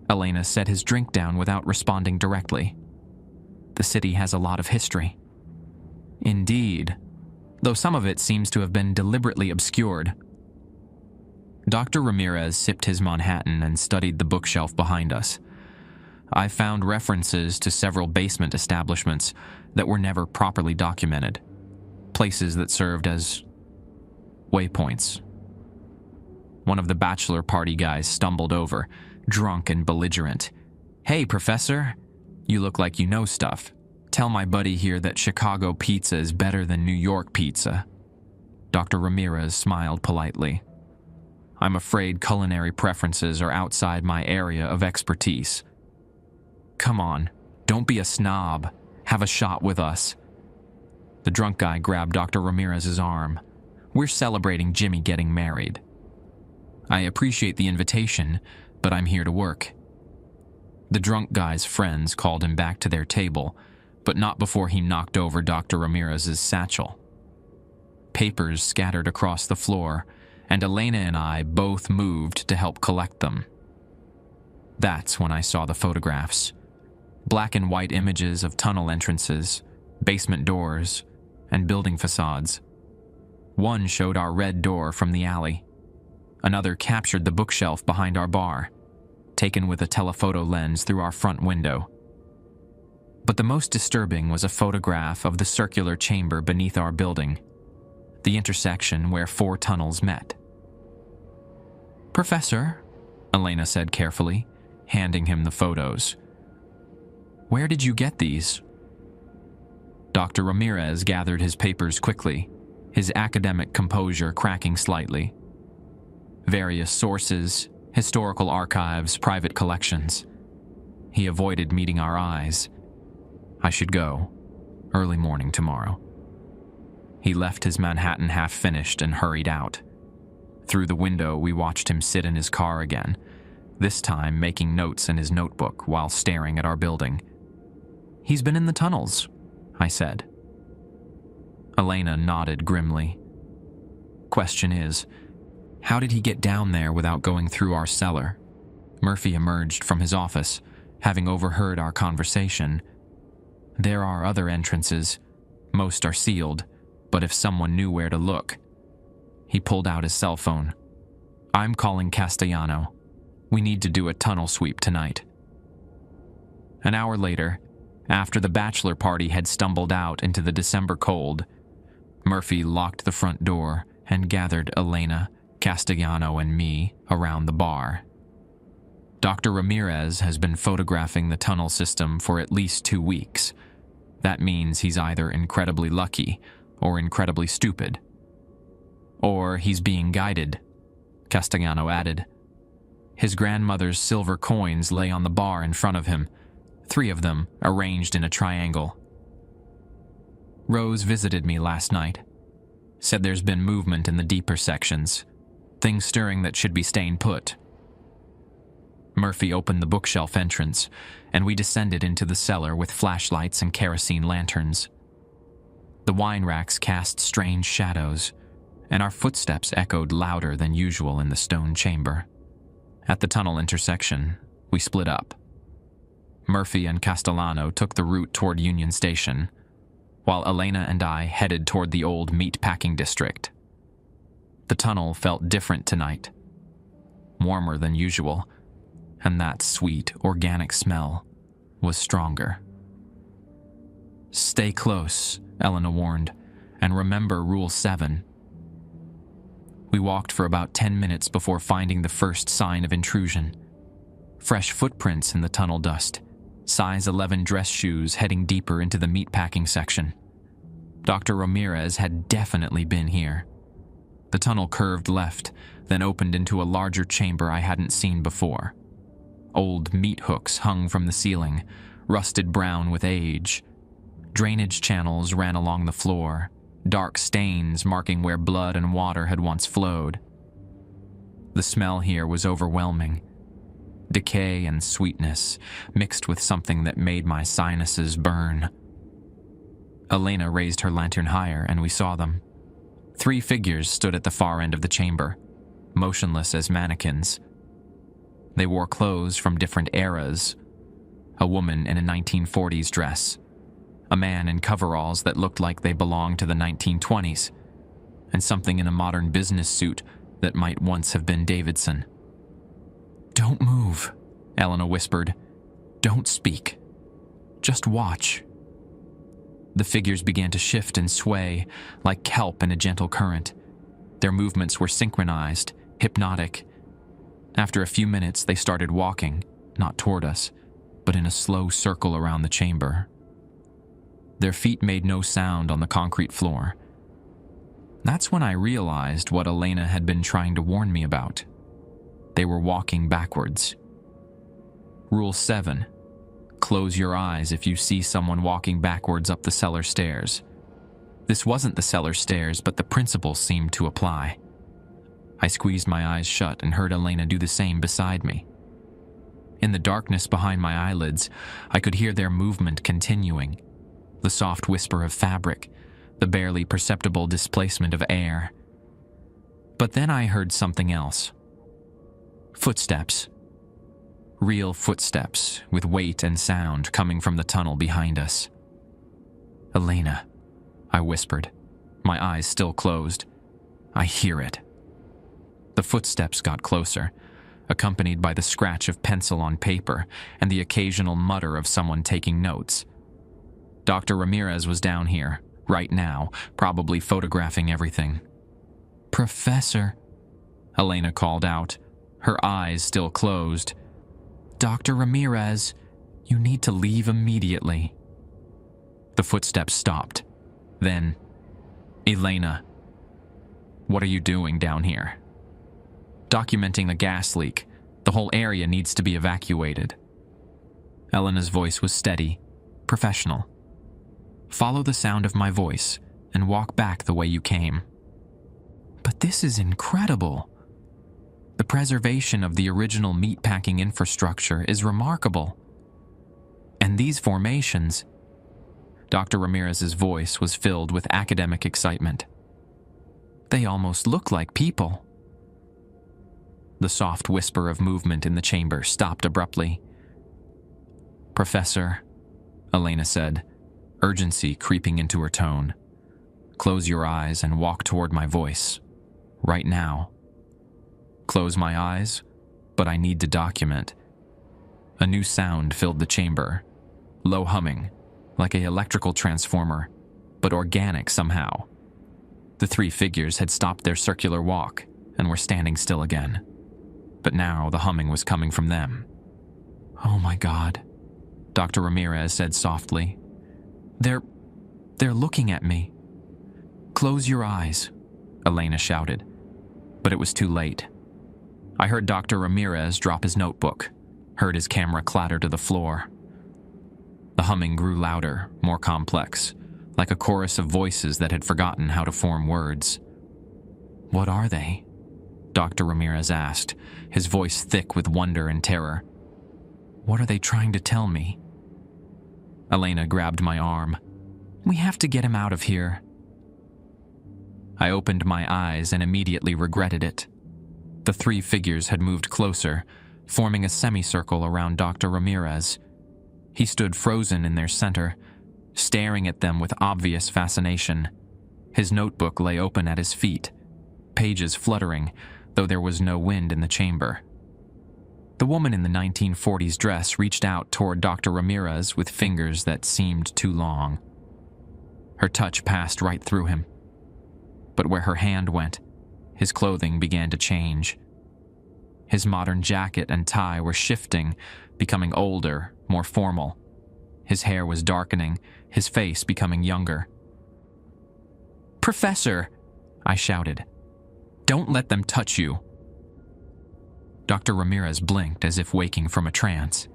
Elena set his drink down without responding directly. "The city has a lot of history." "Indeed, though some of it seems to have been deliberately obscured." Dr. Ramirez sipped his Manhattan and studied the bookshelf behind us. "I found references to several basement establishments that were never properly documented, places that served as waypoints." One of the bachelor party guys stumbled over, drunk and belligerent. "Hey, Professor, you look like you know stuff. Tell my buddy here that Chicago pizza is better than New York pizza." Dr. Ramirez smiled politely. "I'm afraid culinary preferences are outside my area of expertise." "Come on, don't be a snob. Have a shot with us." The drunk guy grabbed Dr. Ramirez's arm. "We're celebrating Jimmy getting married." "I appreciate the invitation, but I'm here to work." The drunk guy's friends called him back to their table, but not before he knocked over Dr. Ramirez's satchel. Papers scattered across the floor, and Elena and I both moved to help collect them. That's when I saw the photographs. Black and white images of tunnel entrances, basement doors, and building facades. One showed our red door from the alley. Another captured the bookshelf behind our bar, taken with a telephoto lens through our front window. But the most disturbing was a photograph of the circular chamber beneath our building, the intersection where 4 tunnels met. "Professor," Elena said carefully, handing him the photos. "Where did you get these?" Dr. Ramirez gathered his papers quickly, his academic composure cracking slightly. Various sources, historical archives, private collections. He avoided meeting our eyes. "I should go. Early morning tomorrow." He left his Manhattan half-finished and hurried out. Through the window, we watched him sit in his car again, this time making notes in his notebook while staring at our building. "He's been in the tunnels," I said. Elena nodded grimly. "Question is, how did he get down there without going through our cellar?" Murphy emerged from his office, having overheard our conversation. "There are other entrances. Most are sealed, but if someone knew where to look." He pulled out his cell phone. "I'm calling Castellano. We need to do a tunnel sweep tonight." An hour later, after the bachelor party had stumbled out into the December cold, Murphy locked the front door and gathered Elena, Castellano, and me around the bar. Dr. Ramirez has been photographing the tunnel system for at least 2 weeks. That means he's either incredibly lucky or incredibly stupid. "Or he's being guided," Castellano added. His grandmother's silver coins lay on the bar in front of him, 3 of them arranged in a triangle. "Rose visited me last night. Said there's been movement in the deeper sections, things stirring that should be staying put." Murphy opened the bookshelf entrance, and we descended into the cellar with flashlights and kerosene lanterns. The wine racks cast strange shadows, and our footsteps echoed louder than usual in the stone chamber. At the tunnel intersection, we split up. Murphy and Castellano took the route toward Union Station, while Elena and I headed toward the old meat-packing district. The tunnel felt different tonight, warmer than usual, and that sweet, organic smell was stronger. "Stay close," Elena warned, "and remember Rule 7. We walked for about 10 minutes before finding the first sign of intrusion. Fresh footprints in the tunnel dust, size 11 dress shoes heading deeper into the meatpacking section. Dr. Ramirez had definitely been here. The tunnel curved left, then opened into a larger chamber I hadn't seen before. Old meat hooks hung from the ceiling, rusted brown with age. Drainage channels ran along the floor, dark stains marking where blood and water had once flowed. The smell here was overwhelming. Decay and sweetness mixed with something that made my sinuses burn. Elena raised her lantern higher and we saw them. 3 figures stood at the far end of the chamber, motionless as mannequins. They wore clothes from different eras. A woman in a 1940s dress, a man in coveralls that looked like they belonged to the 1920s, and something in a modern business suit that might once have been Davidson. "Don't move," Elena whispered. "Don't speak. Just watch." The figures began to shift and sway, like kelp in a gentle current. Their movements were synchronized, hypnotic. After a few minutes, they started walking, not toward us, but in a slow circle around the chamber. Their feet made no sound on the concrete floor. That's when I realized what Elena had been trying to warn me about. They were walking backwards. Rule 7. Close your eyes if you see someone walking backwards up the cellar stairs. This wasn't the cellar stairs, but the principle seemed to apply. I squeezed my eyes shut and heard Elena do the same beside me. In the darkness behind my eyelids, I could hear their movement continuing. The soft whisper of fabric, the barely perceptible displacement of air. But then I heard something else. Footsteps. Real footsteps, with weight and sound coming from the tunnel behind us. "Elena," I whispered, my eyes still closed. "I hear it." The footsteps got closer, accompanied by the scratch of pencil on paper and the occasional mutter of someone taking notes. Dr. Ramirez was down here, right now, probably photographing everything. "Professor," Elena called out, her eyes still closed. "Dr. Ramirez, you need to leave immediately." The footsteps stopped. Then, "Elena, what are you doing down here?" "Documenting the gas leak. The whole area needs to be evacuated." Elena's voice was steady, professional. "Follow the sound of my voice and walk back the way you came." "But this is incredible. The preservation of the original meatpacking infrastructure is remarkable. And these formations..." Dr. Ramirez's voice was filled with academic excitement. "They almost look like people." The soft whisper of movement in the chamber stopped abruptly. "Professor," Elena said, urgency creeping into her tone, "close your eyes and walk toward my voice. Right now." Close my eyes, but I need to document. A new sound filled the chamber, low humming, like an electrical transformer, but organic somehow. The 3 figures had stopped their circular walk and were standing still again. But now the humming was coming from them. "Oh my God," Dr. Ramirez said softly. They're looking at me." "Close your eyes," Elena shouted. But it was too late. I heard Dr. Ramirez drop his notebook, heard his camera clatter to the floor. The humming grew louder, more complex, like a chorus of voices that had forgotten how to form words. "What are they?" Dr. Ramirez asked, his voice thick with wonder and terror. "What are they trying to tell me?" Elena grabbed my arm. "We have to get him out of here." I opened my eyes and immediately regretted it. The three figures had moved closer, forming a semicircle around Dr. Ramirez. He stood frozen in their center, staring at them with obvious fascination. His notebook lay open at his feet, pages fluttering, though there was no wind in the chamber. The woman in the 1940s dress reached out toward Dr. Ramirez with fingers that seemed too long. Her touch passed right through him. But where her hand went, his clothing began to change. His modern jacket and tie were shifting, becoming older, more formal. His hair was darkening, his face becoming younger. "Professor!" I shouted. "Don't let them touch you." Dr. Ramirez blinked as if waking from a trance.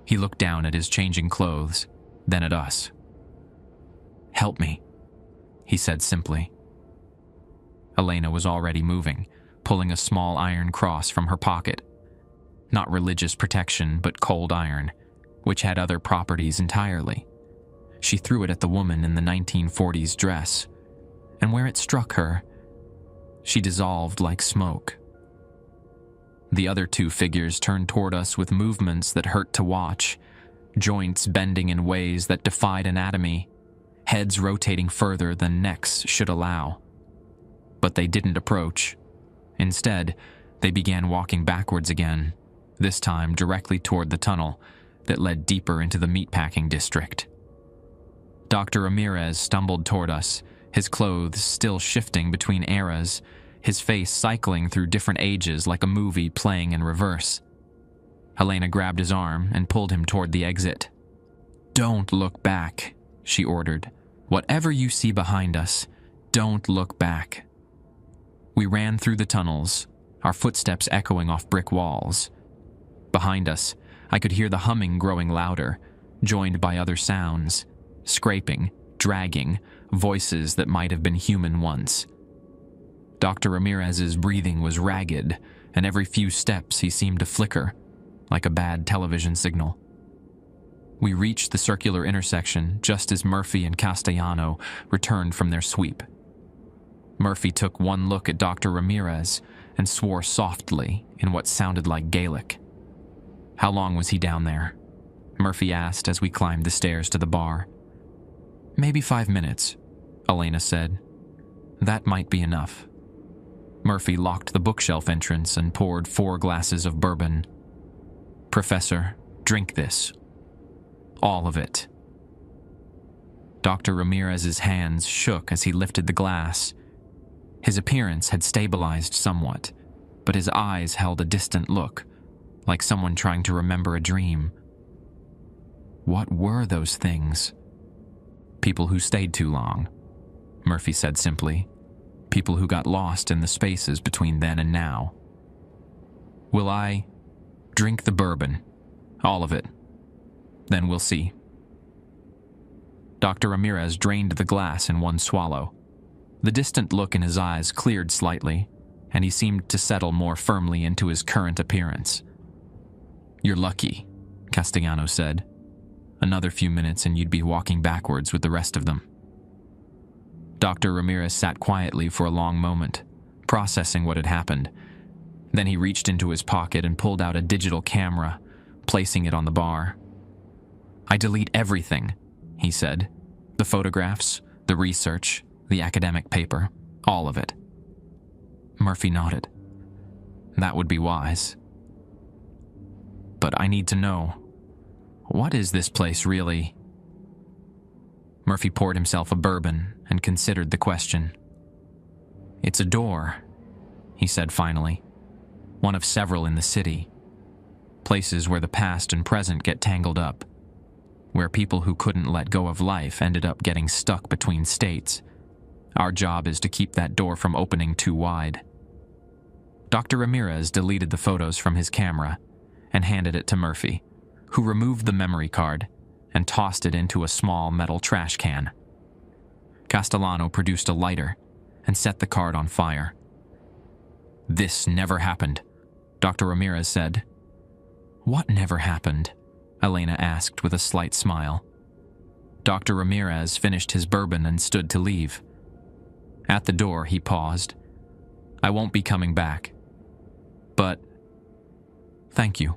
He looked down at his changing clothes, then at us. "Help me," he said simply. Elena was already moving, pulling a small iron cross from her pocket. Not religious protection, but cold iron, which had other properties entirely. She threw it at the woman in the 1940s dress, and where it struck her, she dissolved like smoke. The other two figures turned toward us with movements that hurt to watch, joints bending in ways that defied anatomy, heads rotating further than necks should allow. But they didn't approach. Instead, they began walking backwards again, this time directly toward the tunnel that led deeper into the meatpacking district. Dr. Ramirez stumbled toward us, his clothes still shifting between eras, his face cycling through different ages like a movie playing in reverse. Helena grabbed his arm and pulled him toward the exit. "Don't look back," she ordered. "Whatever you see behind us, don't look back." We ran through the tunnels, our footsteps echoing off brick walls. Behind us, I could hear the humming growing louder, joined by other sounds, scraping, dragging, voices that might have been human once. Dr. Ramirez's breathing was ragged, and every few steps he seemed to flicker, like a bad television signal. We reached the circular intersection just as Murphy and Castellano returned from their sweep. Murphy took one look at Dr. Ramirez and swore softly in what sounded like Gaelic. "How long was he down there?" Murphy asked as we climbed the stairs to the bar. "Maybe 5 minutes," Elena said. "That might be enough." Murphy locked the bookshelf entrance and poured 4 glasses of bourbon. "Professor, drink this. All of it." Dr. Ramirez's hands shook as he lifted the glass. His appearance had stabilized somewhat, but his eyes held a distant look, like someone trying to remember a dream. What were those things? "People who stayed too long," Murphy said simply. "People who got lost in the spaces between then and now." "Will I drink the bourbon? All of it. Then we'll see." Dr. Ramirez drained the glass in one swallow. The distant look in his eyes cleared slightly, and he seemed to settle more firmly into his current appearance. "You're lucky," Castellano said. "Another few minutes and you'd be walking backwards with the rest of them." Dr. Ramirez sat quietly for a long moment, processing what had happened. Then he reached into his pocket and pulled out a digital camera, placing it on the bar. "I delete everything," he said. "The photographs, the research, the academic paper, all of it." Murphy nodded. "That would be wise. But I need to know, what is this place really?" Murphy poured himself a bourbon and considered the question. "It's a door," he said finally. "One of several in the city. Places where the past and present get tangled up. Where people who couldn't let go of life ended up getting stuck between states. Our job is to keep that door from opening too wide." Dr. Ramirez deleted the photos from his camera and handed it to Murphy, who removed the memory card and tossed it into a small metal trash can. Castellano produced a lighter and set the card on fire. "This never happened," Dr. Ramirez said. "What never happened?" Elena asked with a slight smile. Dr. Ramirez finished his bourbon and stood to leave. At the door, he paused. "I won't be coming back. But thank you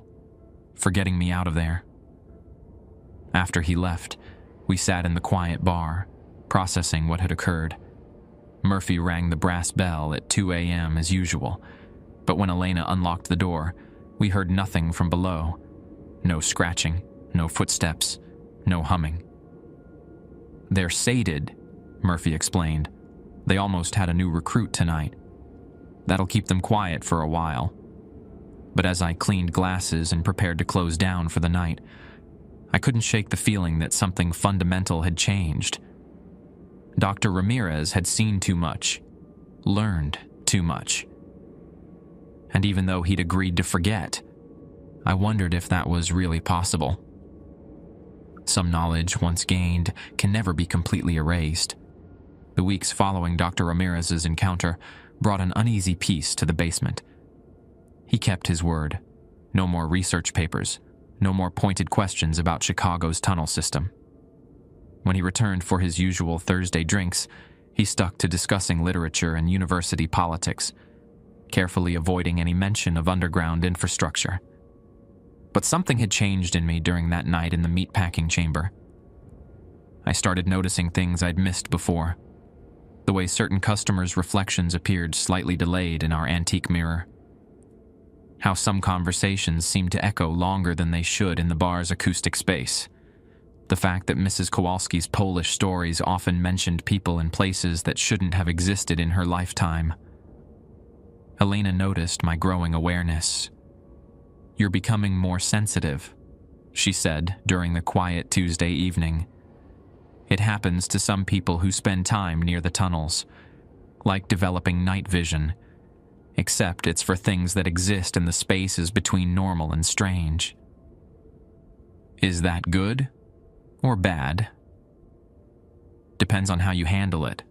for getting me out of there." After he left, we sat in the quiet bar, processing what had occurred. Murphy rang the brass bell at 2 a.m. as usual, but when Elena unlocked the door, we heard nothing from below. No scratching, no footsteps, no humming. "They're sated," Murphy explained. "They almost had a new recruit tonight. That'll keep them quiet for a while." But as I cleaned glasses and prepared to close down for the night, I couldn't shake the feeling that something fundamental had changed. Dr. Ramirez had seen too much, learned too much. And even though he'd agreed to forget, I wondered if that was really possible. Some knowledge once gained can never be completely erased. The weeks following Dr. Ramirez's encounter brought an uneasy peace to the basement. He kept his word. No more research papers, no more pointed questions about Chicago's tunnel system. When he returned for his usual Thursday drinks, he stuck to discussing literature and university politics, carefully avoiding any mention of underground infrastructure. But something had changed in me during that night in the meatpacking chamber. I started noticing things I'd missed before. The way certain customers' reflections appeared slightly delayed in our antique mirror. How some conversations seemed to echo longer than they should in the bar's acoustic space. The fact that Mrs. Kowalski's Polish stories often mentioned people and places that shouldn't have existed in her lifetime. Elena noticed my growing awareness. "You're becoming more sensitive," she said during the quiet Tuesday evening. "It happens to some people who spend time near the tunnels, like developing night vision, except it's for things that exist in the spaces between normal and strange." "Is that good or bad?" "Depends on how you handle it."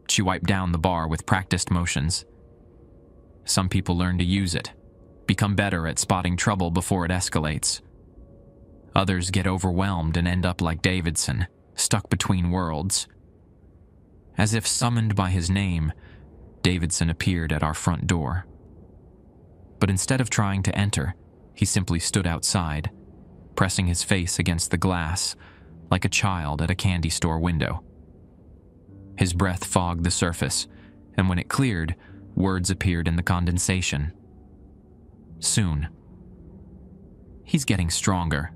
She wiped down the bar with practiced motions. "Some people learn to use it, become better at spotting trouble before it escalates. Others get overwhelmed and end up like Davidson, stuck between worlds." As if summoned by his name, Davidson appeared at our front door. But instead of trying to enter, he simply stood outside, pressing his face against the glass, like a child at a candy store window. His breath fogged the surface, and when it cleared, words appeared in the condensation. "Soon." "He's getting stronger,"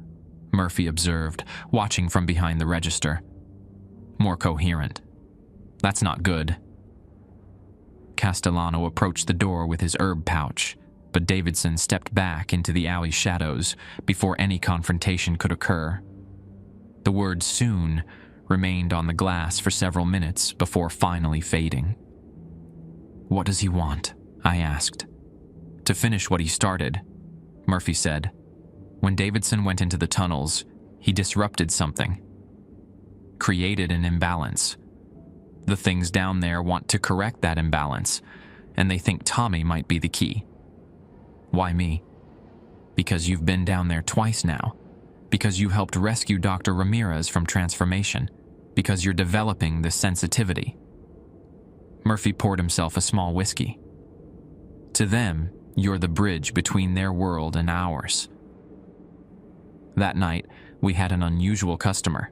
Murphy observed, watching from behind the register. "More coherent. That's not good." Castellano approached the door with his herb pouch, but Davidson stepped back into the alley shadows before any confrontation could occur. The word "soon" remained on the glass for several minutes before finally fading. "What does he want?" I asked. "To finish what he started," Murphy said. "When Davidson went into the tunnels, he disrupted something. Created an imbalance. The things down there want to correct that imbalance, and they think Tommy might be the key." "Why me?" "Because you've been down there twice now. Because you helped rescue Dr. Ramirez from transformation. Because you're developing this sensitivity." Murphy poured himself a small whiskey. "To them, you're the bridge between their world and ours." That night, we had an unusual customer.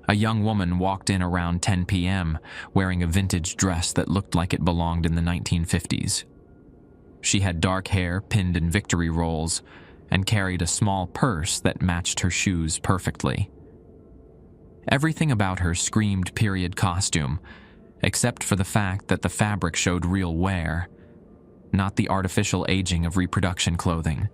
A young woman walked in around 10 p.m., wearing a vintage dress that looked like it belonged in the 1950s. She had dark hair pinned in victory rolls and carried a small purse that matched her shoes perfectly. Everything about her screamed period costume, except for the fact that the fabric showed real wear, not the artificial aging of reproduction clothing.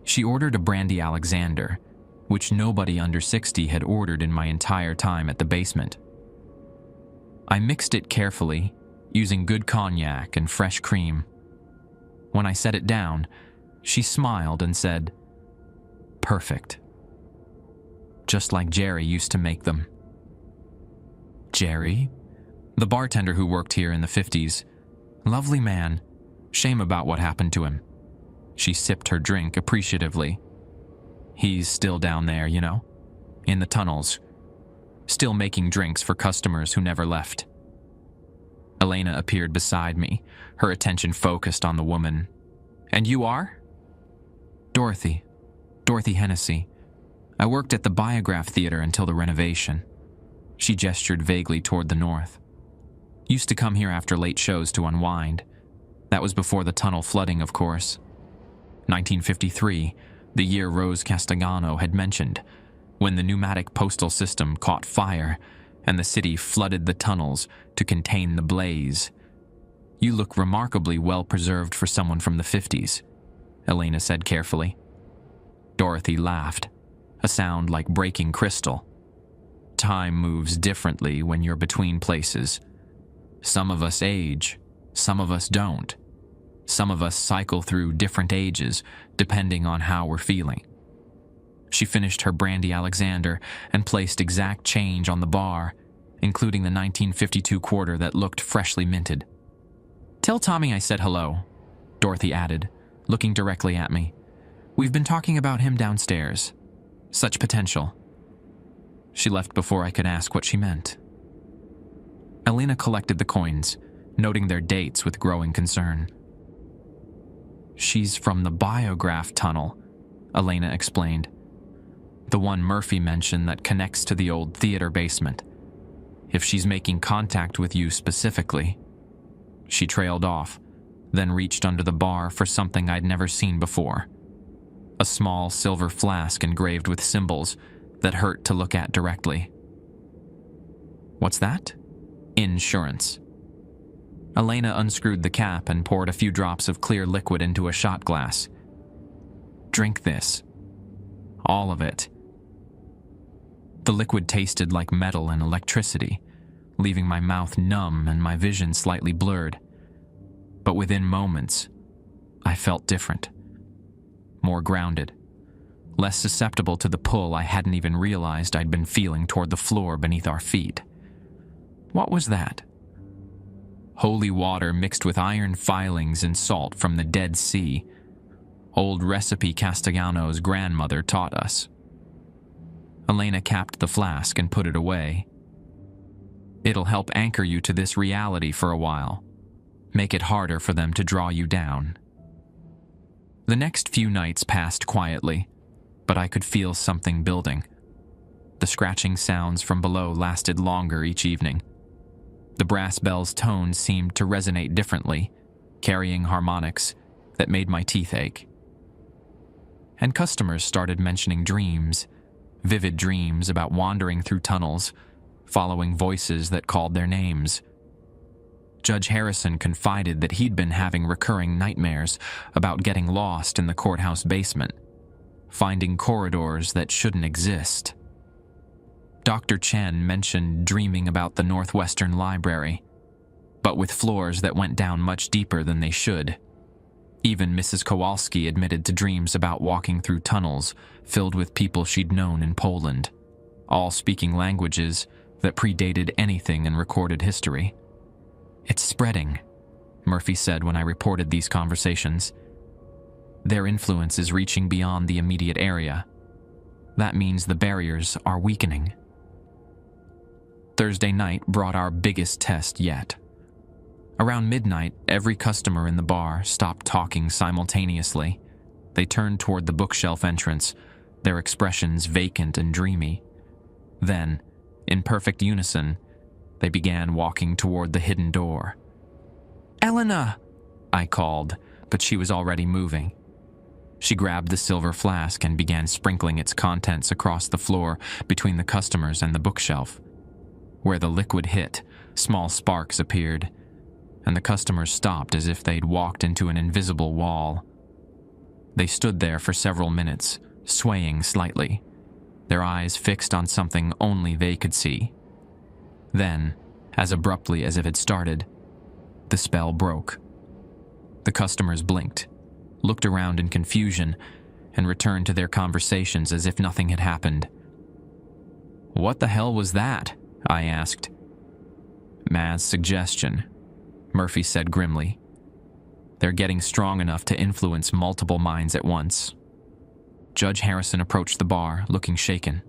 She ordered a Brandy Alexander, which nobody under 60 had ordered in my entire time at the basement. I mixed it carefully, using good cognac and fresh cream. When I set it down, she smiled and said, "Perfect. Just like Jerry used to make them." "Jerry?" "The bartender who worked here in the 50s. Lovely man. Shame about what happened to him." She sipped her drink appreciatively. "He's still down there, you know, in the tunnels. still making drinks for customers who never left. Elena appeared beside me, her attention focused on the woman. "And you are?" "Dorothy. Dorothy Hennessy. I worked at the Biograph Theater until the renovation." She gestured vaguely toward the north. "Used to come here after late shows to unwind. That was before the tunnel flooding, of course. 1953, the year Rose Castellano had mentioned, when the pneumatic postal system caught fire and the city flooded the tunnels to contain the blaze. You look remarkably well preserved for someone from the 50s, Elena said carefully. Dorothy laughed, a sound like breaking crystal. Time moves differently when you're between places. Some of us age, some of us don't. Some of us cycle through different ages depending on how we're feeling. She finished her brandy Alexander and placed exact change on the bar, including the 1952 quarter that looked freshly minted. "Tell Tommy I said hello," Dorothy added, looking directly at me. "We've been talking about him downstairs. Such potential." She left before I could ask what she meant. Elena collected the coins, noting their dates with growing concern. "She's from the Biograph tunnel," Elena explained. "The one Murphy mentioned that connects to the old theater basement. If she's making contact with you specifically." She trailed off, then reached under the bar for something I'd never seen before. A small silver flask engraved with symbols that hurt to look at directly. "What's that?" "Insurance." Elena unscrewed the cap and poured a few drops of clear liquid into a shot glass. "Drink this. All of it." The liquid tasted like metal and electricity, leaving my mouth numb and my vision slightly blurred. But within moments, I felt different. More grounded. Less susceptible to the pull I hadn't even realized I'd been feeling toward the floor beneath our feet. What was that? Holy water mixed with iron filings and salt from the Dead Sea. Old recipe Castellano's grandmother taught us. Elena capped the flask and put it away. "It'll help anchor you to this reality for a while. Make it harder for them to draw you down." The next few nights passed quietly, but I could feel something building. The scratching sounds from below lasted longer each evening. The brass bell's tone seemed to resonate differently, carrying harmonics that made my teeth ache. And customers started mentioning dreams, vivid dreams about wandering through tunnels, following voices that called their names. Judge Harrison confided that he'd been having recurring nightmares about getting lost in the courthouse basement, finding corridors that shouldn't exist. Dr. Chen mentioned dreaming about the Northwestern Library, but with floors that went down much deeper than they should. Even Mrs. Kowalski admitted to dreams about walking through tunnels filled with people she'd known in Poland, all speaking languages that predated anything in recorded history. "It's spreading," Murphy said when I reported these conversations. "Their influence is reaching beyond the immediate area. That means the barriers are weakening." Thursday night brought our biggest test yet. Around midnight, every customer in the bar stopped talking simultaneously. They turned toward the bookshelf entrance, their expressions vacant and dreamy. Then, in perfect unison, they began walking toward the hidden door. "Elena!" I called, but she was already moving. She grabbed the silver flask and began sprinkling its contents across the floor between the customers and the bookshelf. Where the liquid hit, small sparks appeared, and the customers stopped as if they'd walked into an invisible wall. They stood there for several minutes, swaying slightly, their eyes fixed on something only they could see. Then, as abruptly as it had started, the spell broke. The customers blinked, looked around in confusion, and returned to their conversations as if nothing had happened. "What the hell was that?" I asked. "Ma's suggestion," Murphy said grimly. "They're getting strong enough to influence multiple minds at once." Judge Harrison approached the bar, looking shaken.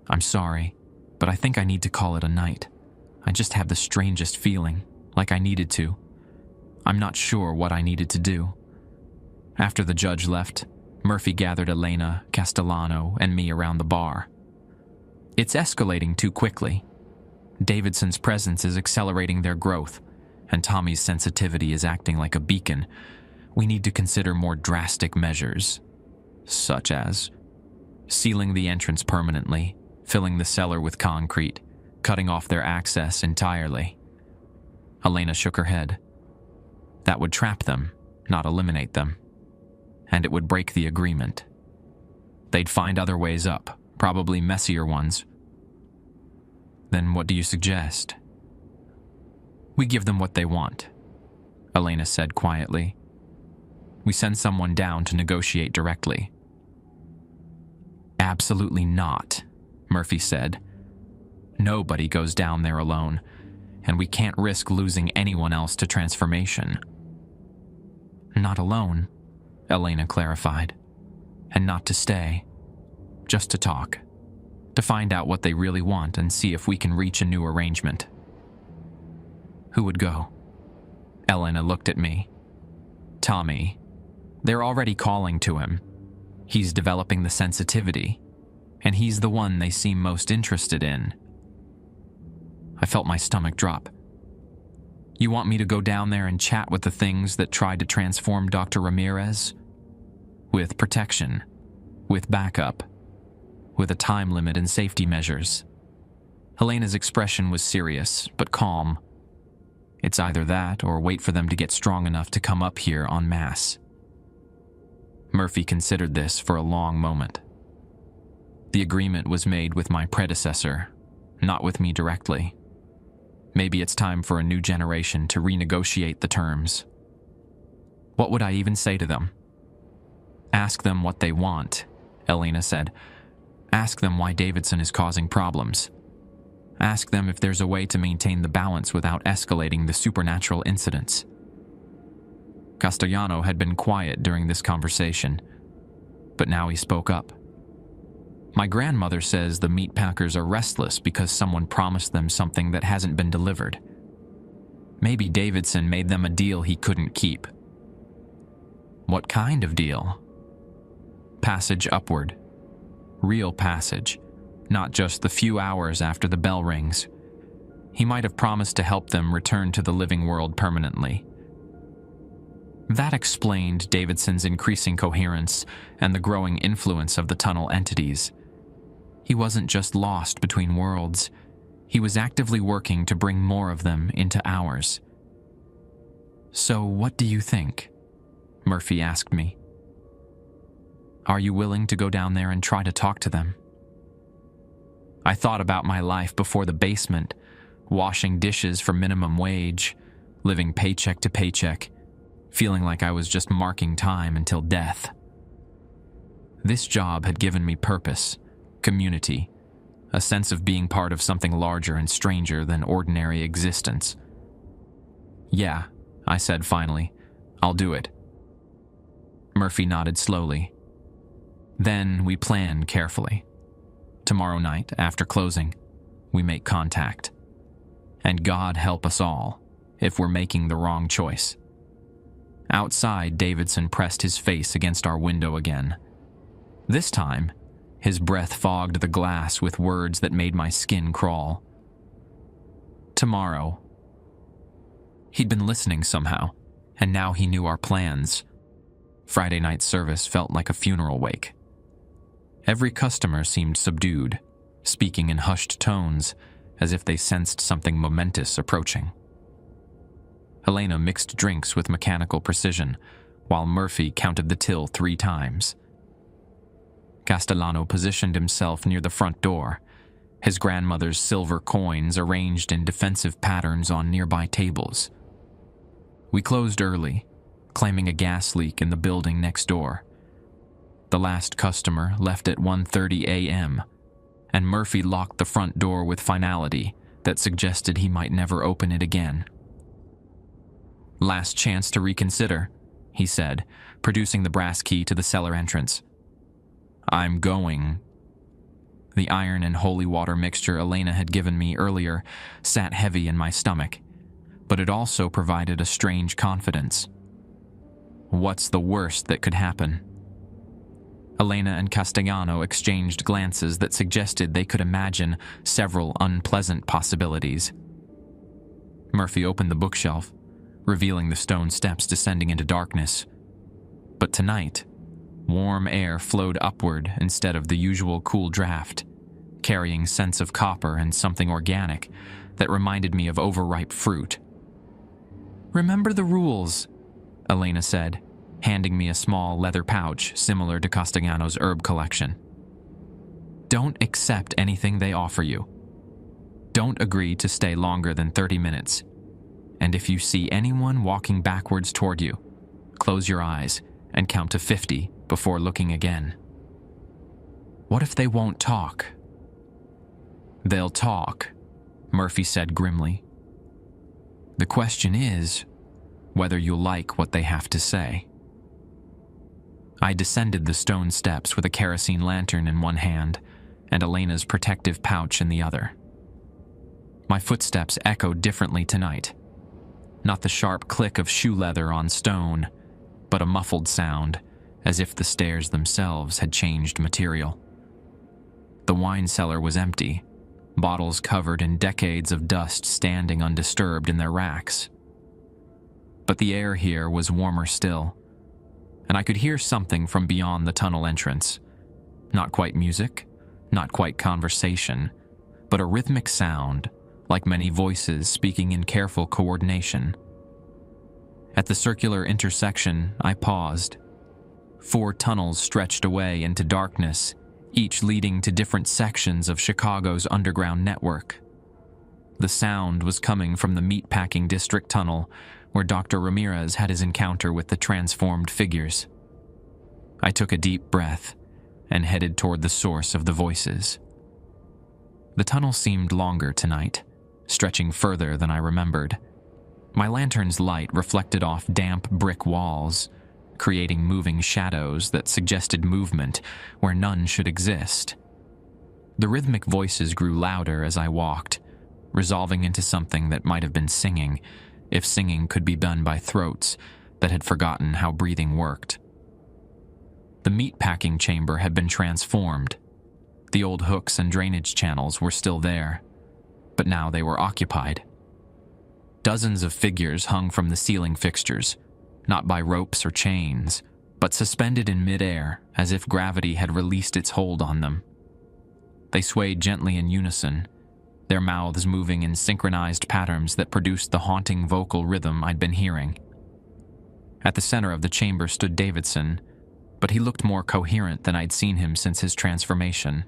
"I'm sorry, but I think I need to call it a night. I just have the strangest feeling, like I needed to. I'm not sure what I needed to do. After the judge left, Murphy gathered Elena, Castellano, and me around the bar. It's escalating too quickly. Davidson's presence is accelerating their growth, and Tommy's sensitivity is acting like a beacon. We need to consider more drastic measures, such as sealing the entrance permanently, filling the cellar with concrete, cutting off their access entirely. Elena shook her head. That would trap them, not eliminate them. And it would break the agreement. They'd find other ways up, probably messier ones. Then what do you suggest? We give them what they want, Elena said quietly. We send someone down to negotiate directly. Absolutely not, Murphy said. Nobody goes down there alone, and we can't risk losing anyone else to transformation. Not alone, Elena clarified, and not to stay, just to talk, to find out what they really want and see if we can reach a new arrangement. Who would go? Elena looked at me. Tommy. They're already calling to him. He's developing the sensitivity, and he's the one they seem most interested in. I felt my stomach drop. You want me to go down there and chat with the things that tried to transform Dr. Ramirez? With protection, with backup, with a time limit and safety measures. Elena's expression was serious, but calm. It's either that or wait for them to get strong enough to come up here en masse. Murphy considered this for a long moment. The agreement was made with my predecessor, not with me directly. Maybe it's time for a new generation to renegotiate the terms. What would I even say to them? Ask them what they want, Elena said. Ask them why Davidson is causing problems. Ask them if there's a way to maintain the balance without escalating the supernatural incidents. Castellano had been quiet during this conversation, but now he spoke up. My grandmother says the meatpackers are restless because someone promised them something that hasn't been delivered. Maybe Davidson made them a deal he couldn't keep. What kind of deal? Passage upward. Real passage, not just the few hours after the bell rings. He might have promised to help them return to the living world permanently. That explained Davidson's increasing coherence and the growing influence of the tunnel entities. He wasn't just lost between worlds. He was actively working to bring more of them into ours. So what do you think? Murphy asked me. Are you willing to go down there and try to talk to them? I thought about my life before the basement, washing dishes for minimum wage, living paycheck to paycheck, feeling like I was just marking time until death. This job had given me purpose, community, a sense of being part of something larger and stranger than ordinary existence. Yeah, I said finally, I'll do it. Murphy nodded slowly. Then we plan carefully. Tomorrow night, after closing, we make contact. And God help us all if we're making the wrong choice. Outside, Davidson pressed his face against our window again. This time, his breath fogged the glass with words that made my skin crawl. Tomorrow. He'd been listening somehow, and now he knew our plans. Friday night service felt like a funeral wake. Every customer seemed subdued, speaking in hushed tones, as if they sensed something momentous approaching. Elena mixed drinks with mechanical precision, while Murphy counted the till 3 times. Castellano positioned himself near the front door, his grandmother's silver coins arranged in defensive patterns on nearby tables. We closed early, claiming a gas leak in the building next door. The last customer left at 1:30 a.m., and Murphy locked the front door with finality that suggested he might never open it again. Last chance to reconsider, he said, producing the brass key to the cellar entrance. I'm going. The iron and holy water mixture Elena had given me earlier sat heavy in my stomach, but it also provided a strange confidence. What's the worst that could happen? Elena and Castellano exchanged glances that suggested they could imagine several unpleasant possibilities. Murphy opened the bookshelf, revealing the stone steps descending into darkness. But tonight, warm air flowed upward instead of the usual cool draft, carrying scents of copper and something organic that reminded me of overripe fruit. "Remember the rules," Elena said, handing me a small leather pouch similar to Castellano's herb collection. "Don't accept anything they offer you. Don't agree to stay longer than 30 minutes. And if you see anyone walking backwards toward you, close your eyes and count to 50 before looking again." "What if they won't talk?" "They'll talk," Murphy said grimly. "The question is whether you'll like what they have to say." I descended the stone steps with a kerosene lantern in one hand and Elena's protective pouch in the other. My footsteps echoed differently tonight. Not the sharp click of shoe leather on stone, but a muffled sound, as if the stairs themselves had changed material. The wine cellar was empty, bottles covered in decades of dust standing undisturbed in their racks. But the air here was warmer still, and I could hear something from beyond the tunnel entrance. Not quite music, not quite conversation, but a rhythmic sound, like many voices speaking in careful coordination. At the circular intersection, I paused. 4 tunnels stretched away into darkness, each leading to different sections of Chicago's underground network. The sound was coming from the meatpacking district tunnel, where Dr. Ramirez had his encounter with the transformed figures. I took a deep breath and headed toward the source of the voices. The tunnel seemed longer tonight, stretching further than I remembered. My lantern's light reflected off damp brick walls, creating moving shadows that suggested movement where none should exist. The rhythmic voices grew louder as I walked, resolving into something that might have been singing, if singing could be done by throats that had forgotten how breathing worked. The meatpacking chamber had been transformed. The old hooks and drainage channels were still there, but now they were occupied. Dozens of figures hung from the ceiling fixtures, not by ropes or chains, but suspended in midair as if gravity had released its hold on them. They swayed gently in unison, their mouths moving in synchronized patterns that produced the haunting vocal rhythm I'd been hearing. At the center of the chamber stood Davidson, but he looked more coherent than I'd seen him since his transformation.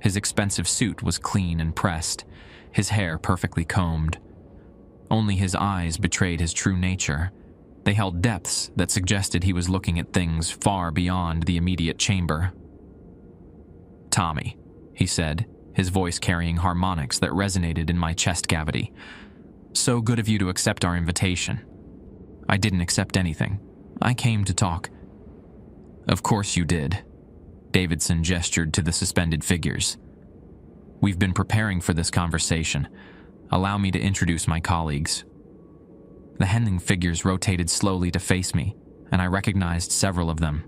His expensive suit was clean and pressed, his hair perfectly combed. Only his eyes betrayed his true nature. They held depths that suggested he was looking at things far beyond the immediate chamber. "Tommy," he said, his voice carrying harmonics that resonated in my chest cavity. "So good of you to accept our invitation." "I didn't accept anything. I came to talk." "Of course you did." Davidson gestured to the suspended figures. "We've been preparing for this conversation. Allow me to introduce my colleagues." The hanging figures rotated slowly to face me, and I recognized several of them.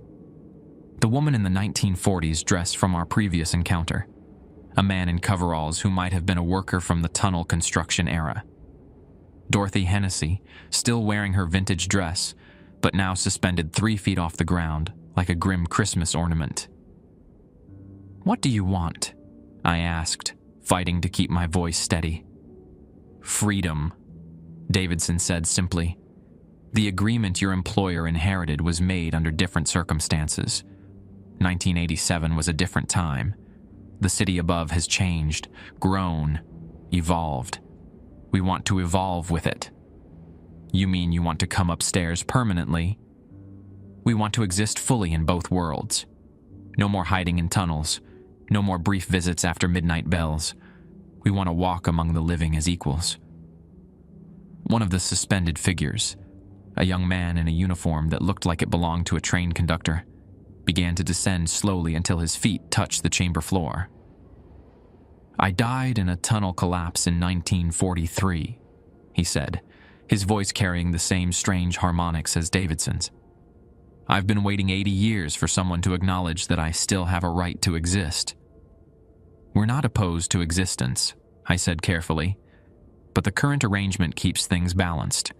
The woman in the 1940s dress from our previous encounter. A man in coveralls who might have been a worker from the tunnel construction era. Dorothy Hennessy, still wearing her vintage dress, but now suspended 3 feet off the ground, like a grim Christmas ornament. "What do you want?" I asked, fighting to keep my voice steady. "Freedom," Davidson said simply. "The agreement your employer inherited was made under different circumstances. 1987 was a different time. The city above has changed, grown, evolved. We want to evolve with it." "You mean you want to come upstairs permanently?" "We want to exist fully in both worlds. No more hiding in tunnels. No more brief visits after midnight bells. We want to walk among the living as equals." One of the suspended figures, a young man in a uniform that looked like it belonged to a train conductor, began to descend slowly until his feet touched the chamber floor. "I died in a tunnel collapse in 1943, he said, his voice carrying the same strange harmonics as Davidson's. "I've been waiting 80 years for someone to acknowledge that I still have a right to exist." "We're not opposed to existence," I said carefully, "but the current arrangement keeps things balanced.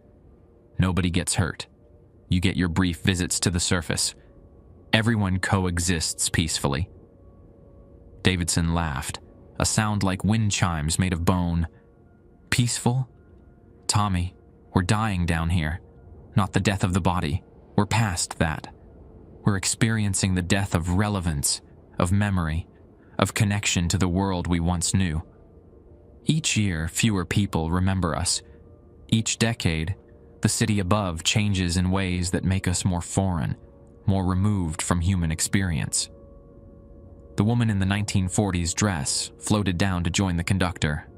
Nobody gets hurt. You get your brief visits to the surface. Everyone coexists peacefully." Davidson laughed, a sound like wind chimes made of bone. "Peaceful? Tommy, we're dying down here, not the death of the body. We're past that. We're experiencing the death of relevance, of memory, of connection to the world we once knew. Each year, fewer people remember us. Each decade, the city above changes in ways that make us more foreign, more removed from human experience." The woman in the 1940s dress floated down to join the conductor.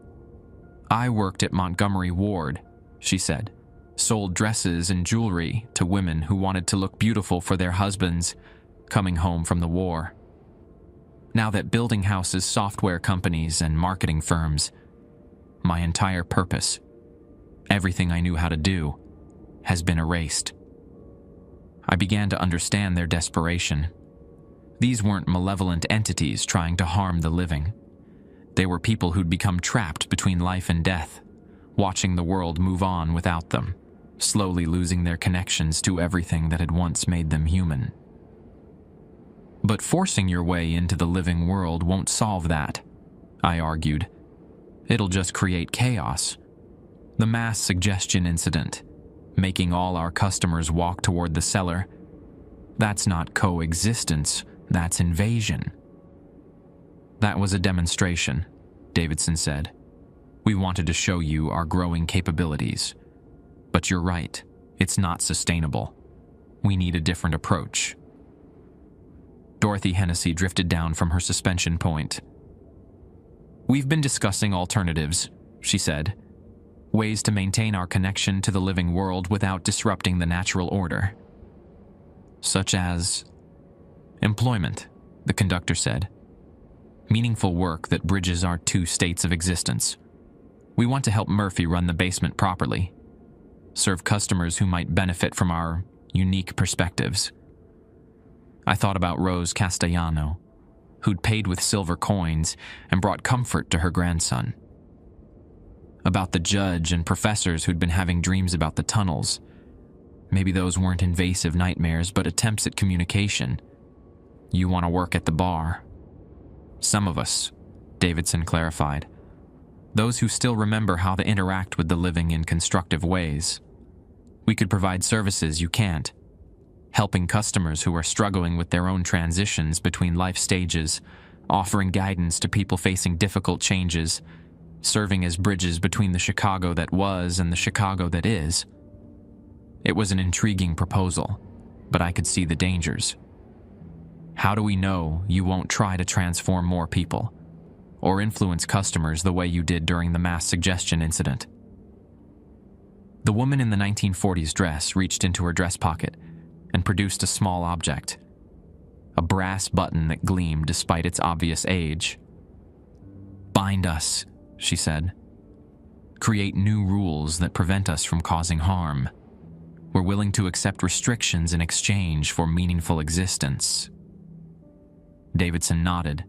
"I worked at Montgomery Ward," she said, "sold dresses and jewelry to women who wanted to look beautiful for their husbands coming home from the war. Now that building houses, software companies, and marketing firms, my entire purpose, everything I knew how to do, has been erased." I began to understand their desperation. These weren't malevolent entities trying to harm the living. They were people who'd become trapped between life and death, watching the world move on without them, slowly losing their connections to everything that had once made them human. "But forcing your way into the living world won't solve that," I argued. "It'll just create chaos. The mass suggestion incident, making all our customers walk toward the cellar, that's not coexistence, that's invasion." "That was a demonstration," Davidson said. "We wanted to show you our growing capabilities. But you're right, it's not sustainable. We need a different approach." Dorothy Hennessy drifted down from her suspension point. "We've been discussing alternatives," she said. "Ways to maintain our connection to the living world without disrupting the natural order." "Such as?" "Employment," the conductor said. "Meaningful work that bridges our two states of existence. We want to help Murphy run the basement properly, serve customers who might benefit from our unique perspectives." I thought about Rose Castellano, who'd paid with silver coins and brought comfort to her grandson. About the judge and professors who'd been having dreams about the tunnels. Maybe those weren't invasive nightmares, but attempts at communication. "You want to work at the bar." "Some of us," Davidson clarified. "Those who still remember how to interact with the living in constructive ways. We could provide services you can't. Helping customers who are struggling with their own transitions between life stages, offering guidance to people facing difficult changes, serving as bridges between the Chicago that was and the Chicago that is." It was an intriguing proposal, but I could see the dangers. "How do we know you won't try to transform more people, or influence customers the way you did during the mass suggestion incident?" The woman in the 1940s dress reached into her dress pocket and produced a small object, a brass button that gleamed despite its obvious age. "Bind us," she said. "Create new rules that prevent us from causing harm. We're willing to accept restrictions in exchange for meaningful existence." Davidson nodded.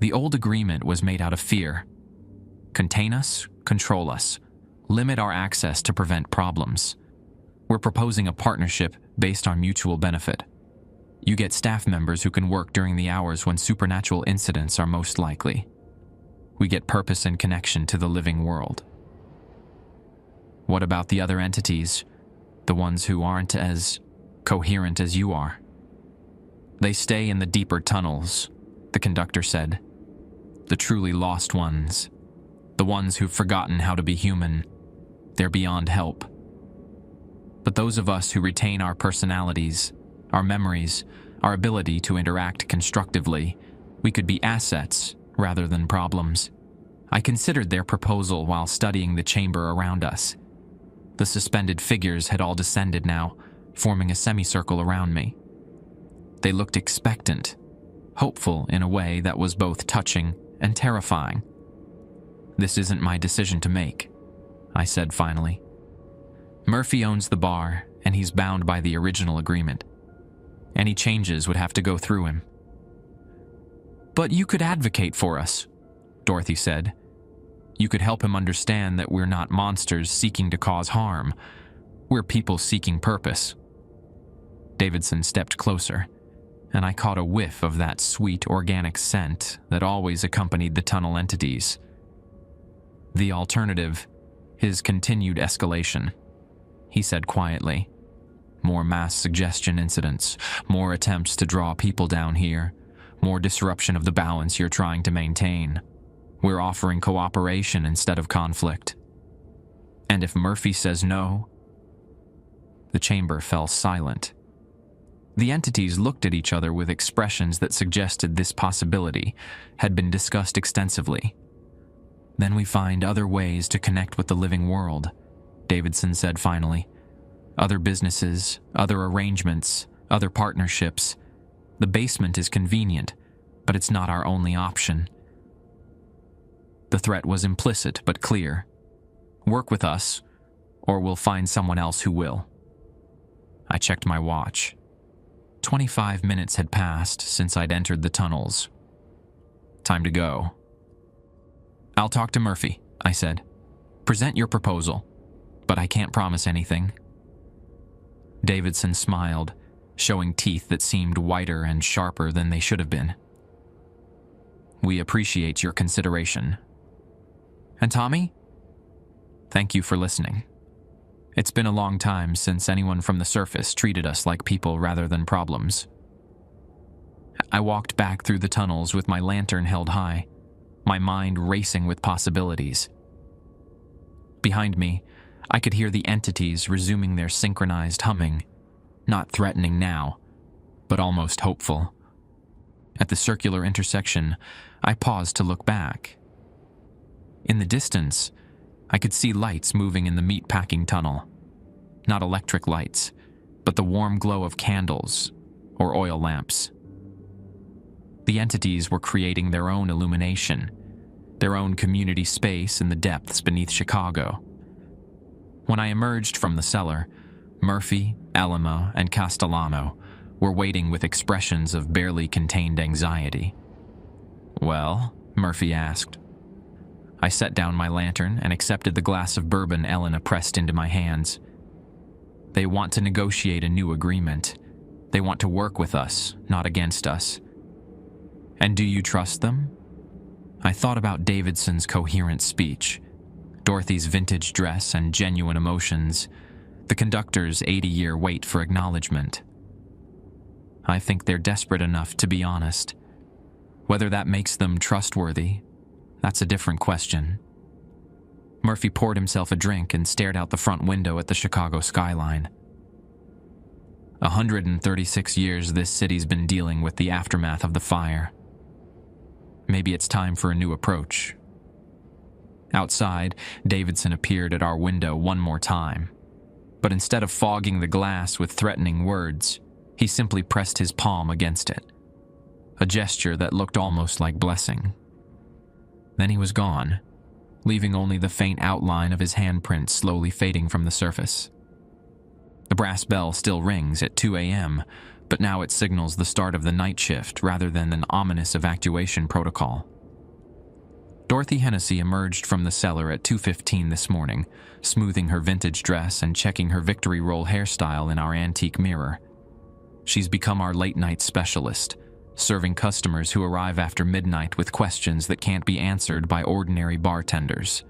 The old agreement was made out of fear. Contain us, control us, limit our access to prevent problems. We're proposing a partnership based on mutual benefit. You get staff members who can work during the hours when supernatural incidents are most likely. We get purpose and connection to the living world. "What about the other entities, the ones who aren't as coherent as you are?" "They stay in the deeper tunnels," the conductor said. "The truly lost ones, the ones who've forgotten how to be human, they're beyond help. But those of us who retain our personalities, our memories, our ability to interact constructively, we could be assets rather than problems." I considered their proposal while studying the chamber around us. The suspended figures had all descended now, forming a semicircle around me. They looked expectant, hopeful in a way that was both touching and terrifying. "This isn't my decision to make," I said finally. "Murphy owns the bar, and he's bound by the original agreement. Any changes would have to go through him." "But you could advocate for us," Dorothy said. "You could help him understand that we're not monsters seeking to cause harm. We're people seeking purpose." Davidson stepped closer, and I caught a whiff of that sweet organic scent that always accompanied the tunnel entities. "The alternative is continued escalation," he said quietly. "More mass suggestion incidents, more attempts to draw people down here, more disruption of the balance you're trying to maintain. We're offering cooperation instead of conflict. And if Murphy says no..." The chamber fell silent. The entities looked at each other with expressions that suggested this possibility had been discussed extensively. "Then we find other ways to connect with the living world," Davidson said finally. "Other businesses, other arrangements, other partnerships. The basement is convenient, but it's not our only option." The threat was implicit but clear. "Work with us, or we'll find someone else who will." I checked my watch. 25 minutes had passed since I'd entered the tunnels. Time to go. "I'll talk to Murphy," I said. "Present your proposal, but I can't promise anything." Davidson smiled, showing teeth that seemed whiter and sharper than they should have been. "We appreciate your consideration. And Tommy? Thank you for listening. It's been a long time since anyone from the surface treated us like people rather than problems." I walked back through the tunnels with my lantern held high, my mind racing with possibilities. Behind me, I could hear the entities resuming their synchronized humming, not threatening now, but almost hopeful. At the circular intersection, I paused to look back. In the distance, I could see lights moving in the meatpacking tunnel. Not electric lights, but the warm glow of candles or oil lamps. The entities were creating their own illumination, their own community space in the depths beneath Chicago. When I emerged from the cellar, Murphy, Elima, and Castellano were waiting with expressions of barely contained anxiety. "Well?" Murphy asked. I set down my lantern and accepted the glass of bourbon Elena pressed into my hands. "They want to negotiate a new agreement. They want to work with us, not against us." "And do you trust them?" I thought about Davidson's coherent speech, Dorothy's vintage dress and genuine emotions, the conductor's 80-year wait for acknowledgement. I think they're desperate enough to be honest. Whether that makes them trustworthy, that's a different question. Murphy poured himself a drink and stared out the front window at the Chicago skyline. 136 years this city's been dealing with the aftermath of the fire. Maybe it's time for a new approach. Outside, Davidson appeared at our window one more time. But instead of fogging the glass with threatening words, he simply pressed his palm against it. A gesture that looked almost like blessing. Then he was gone, leaving only the faint outline of his handprint slowly fading from the surface. The brass bell still rings at 2 a.m., but now it signals the start of the night shift rather than an ominous evacuation protocol. Dorothy Hennessy emerged from the cellar at 2:15 this morning, smoothing her vintage dress and checking her Victory Roll hairstyle in our antique mirror. She's become our late-night specialist, serving customers who arrive after midnight with questions that can't be answered by ordinary bartenders.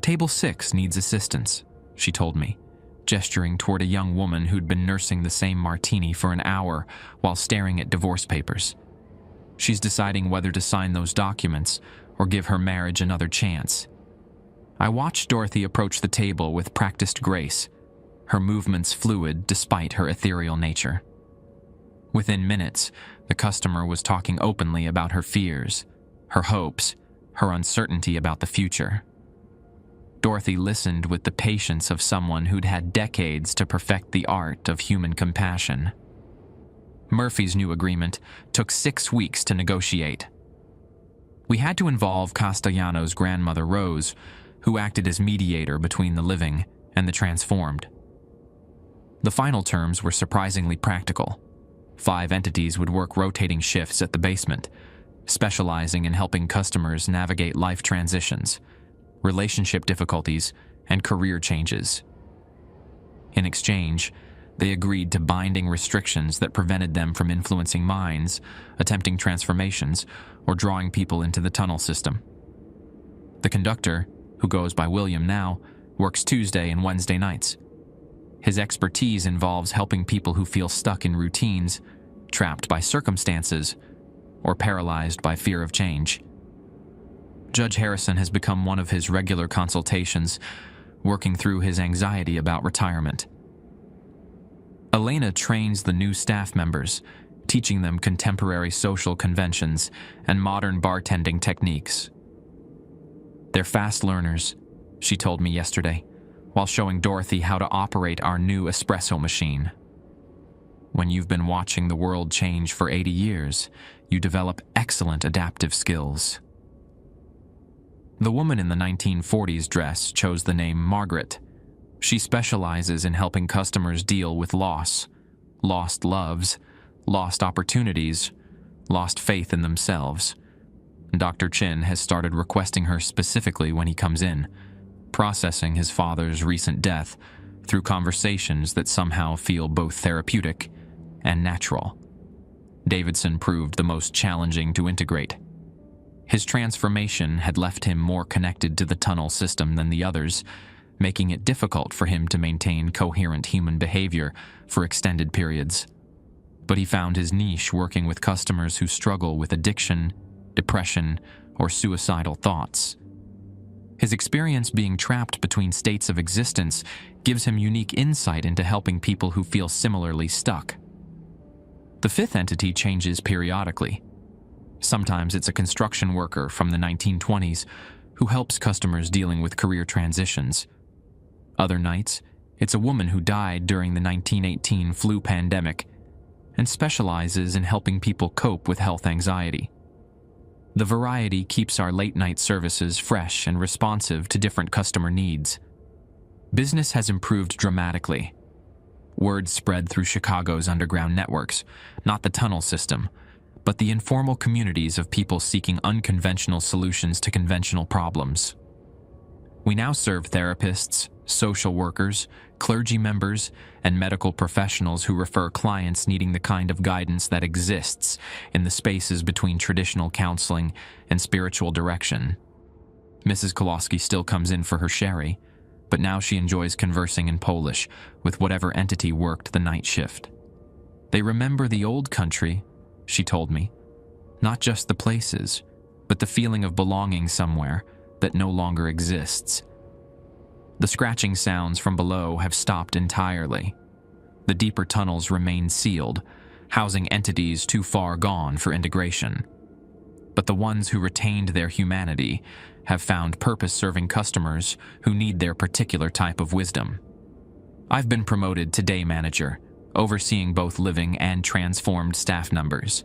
"Table 6 needs assistance," she told me, gesturing toward a young woman who'd been nursing the same martini for an hour while staring at divorce papers. She's deciding whether to sign those documents or give her marriage another chance. I watched Dorothy approach the table with practiced grace, her movements fluid despite her ethereal nature. Within minutes, the customer was talking openly about her fears, her hopes, her uncertainty about the future. Dorothy listened with the patience of someone who'd had decades to perfect the art of human compassion. Murphy's new agreement took 6 weeks to negotiate. We had to involve Castellano's grandmother Rose, who acted as mediator between the living and the transformed. The final terms were surprisingly practical. 5 entities would work rotating shifts at the basement, specializing in helping customers navigate life transitions, relationship difficulties, and career changes. In exchange, they agreed to binding restrictions that prevented them from influencing minds, attempting transformations, or drawing people into the tunnel system. The conductor, who goes by William now, works Tuesday and Wednesday nights. His expertise involves helping people who feel stuck in routines, trapped by circumstances, or paralyzed by fear of change. Judge Harrison has become one of his regular consultations, working through his anxiety about retirement. Elena trains the new staff members, teaching them contemporary social conventions and modern bartending techniques. They're fast learners, she told me yesterday, while showing Dorothy how to operate our new espresso machine. When you've been watching the world change for 80 years, you develop excellent adaptive skills. The woman in the 1940s dress chose the name Margaret. She specializes in helping customers deal with loss, lost loves, lost opportunities, lost faith in themselves. Dr. Chin has started requesting her specifically when he comes in, processing his father's recent death through conversations that somehow feel both therapeutic and natural. Davidson proved the most challenging to integrate. His transformation had left him more connected to the tunnel system than the others, making it difficult for him to maintain coherent human behavior for extended periods. But he found his niche working with customers who struggle with addiction, depression, or suicidal thoughts. His experience being trapped between states of existence gives him unique insight into helping people who feel similarly stuck. The 5th entity changes periodically. Sometimes it's a construction worker from the 1920s who helps customers dealing with career transitions. Other nights, it's a woman who died during the 1918 flu pandemic and specializes in helping people cope with health anxiety. The variety keeps our late-night services fresh and responsive to different customer needs. Business has improved dramatically. Word spread through Chicago's underground networks, not the tunnel system, but the informal communities of people seeking unconventional solutions to conventional problems. We now serve therapists, social workers, clergy members, and medical professionals who refer clients needing the kind of guidance that exists in the spaces between traditional counseling and spiritual direction. Mrs. Kowalski still comes in for her sherry, but now she enjoys conversing in Polish with whatever entity worked the night shift. They remember the old country, she told me, not just the places, but the feeling of belonging somewhere that no longer exists. The scratching sounds from below have stopped entirely. The deeper tunnels remain sealed, housing entities too far gone for integration. But the ones who retained their humanity have found purpose serving customers who need their particular type of wisdom. I've been promoted to day manager, overseeing both living and transformed staff numbers.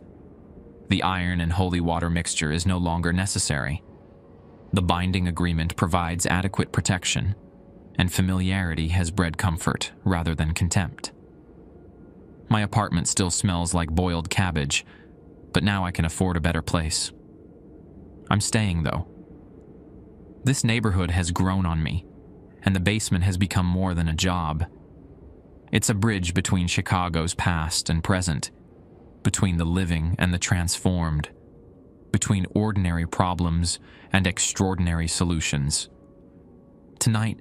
The iron and holy water mixture is no longer necessary. The binding agreement provides adequate protection, and familiarity has bred comfort rather than contempt. My apartment still smells like boiled cabbage, but now I can afford a better place. I'm staying, though. This neighborhood has grown on me, and the basement has become more than a job. It's a bridge between Chicago's past and present, between the living and the transformed, between ordinary problems and extraordinary solutions. Tonight,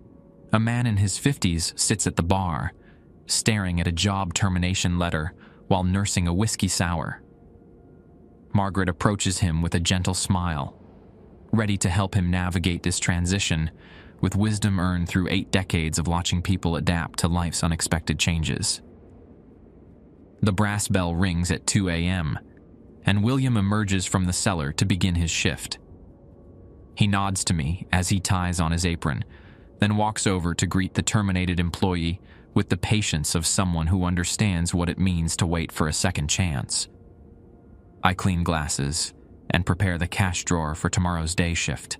a man in his 50s sits at the bar, staring at a job termination letter while nursing a whiskey sour. Margaret approaches him with a gentle smile, ready to help him navigate this transition with wisdom earned through 8 decades of watching people adapt to life's unexpected changes. The brass bell rings at 2 a.m., and William emerges from the cellar to begin his shift. He nods to me as he ties on his apron, then walks over to greet the terminated employee with the patience of someone who understands what it means to wait for a second chance. I clean glasses and prepare the cash drawer for tomorrow's day shift,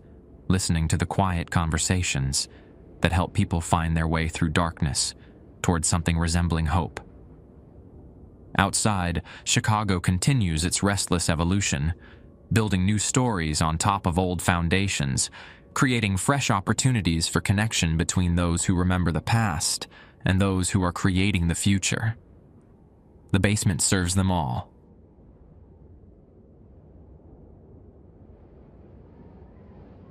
listening to the quiet conversations that help people find their way through darkness towards something resembling hope. Outside, Chicago continues its restless evolution, building new stories on top of old foundations, creating fresh opportunities for connection between those who remember the past and those who are creating the future. The basement serves them all,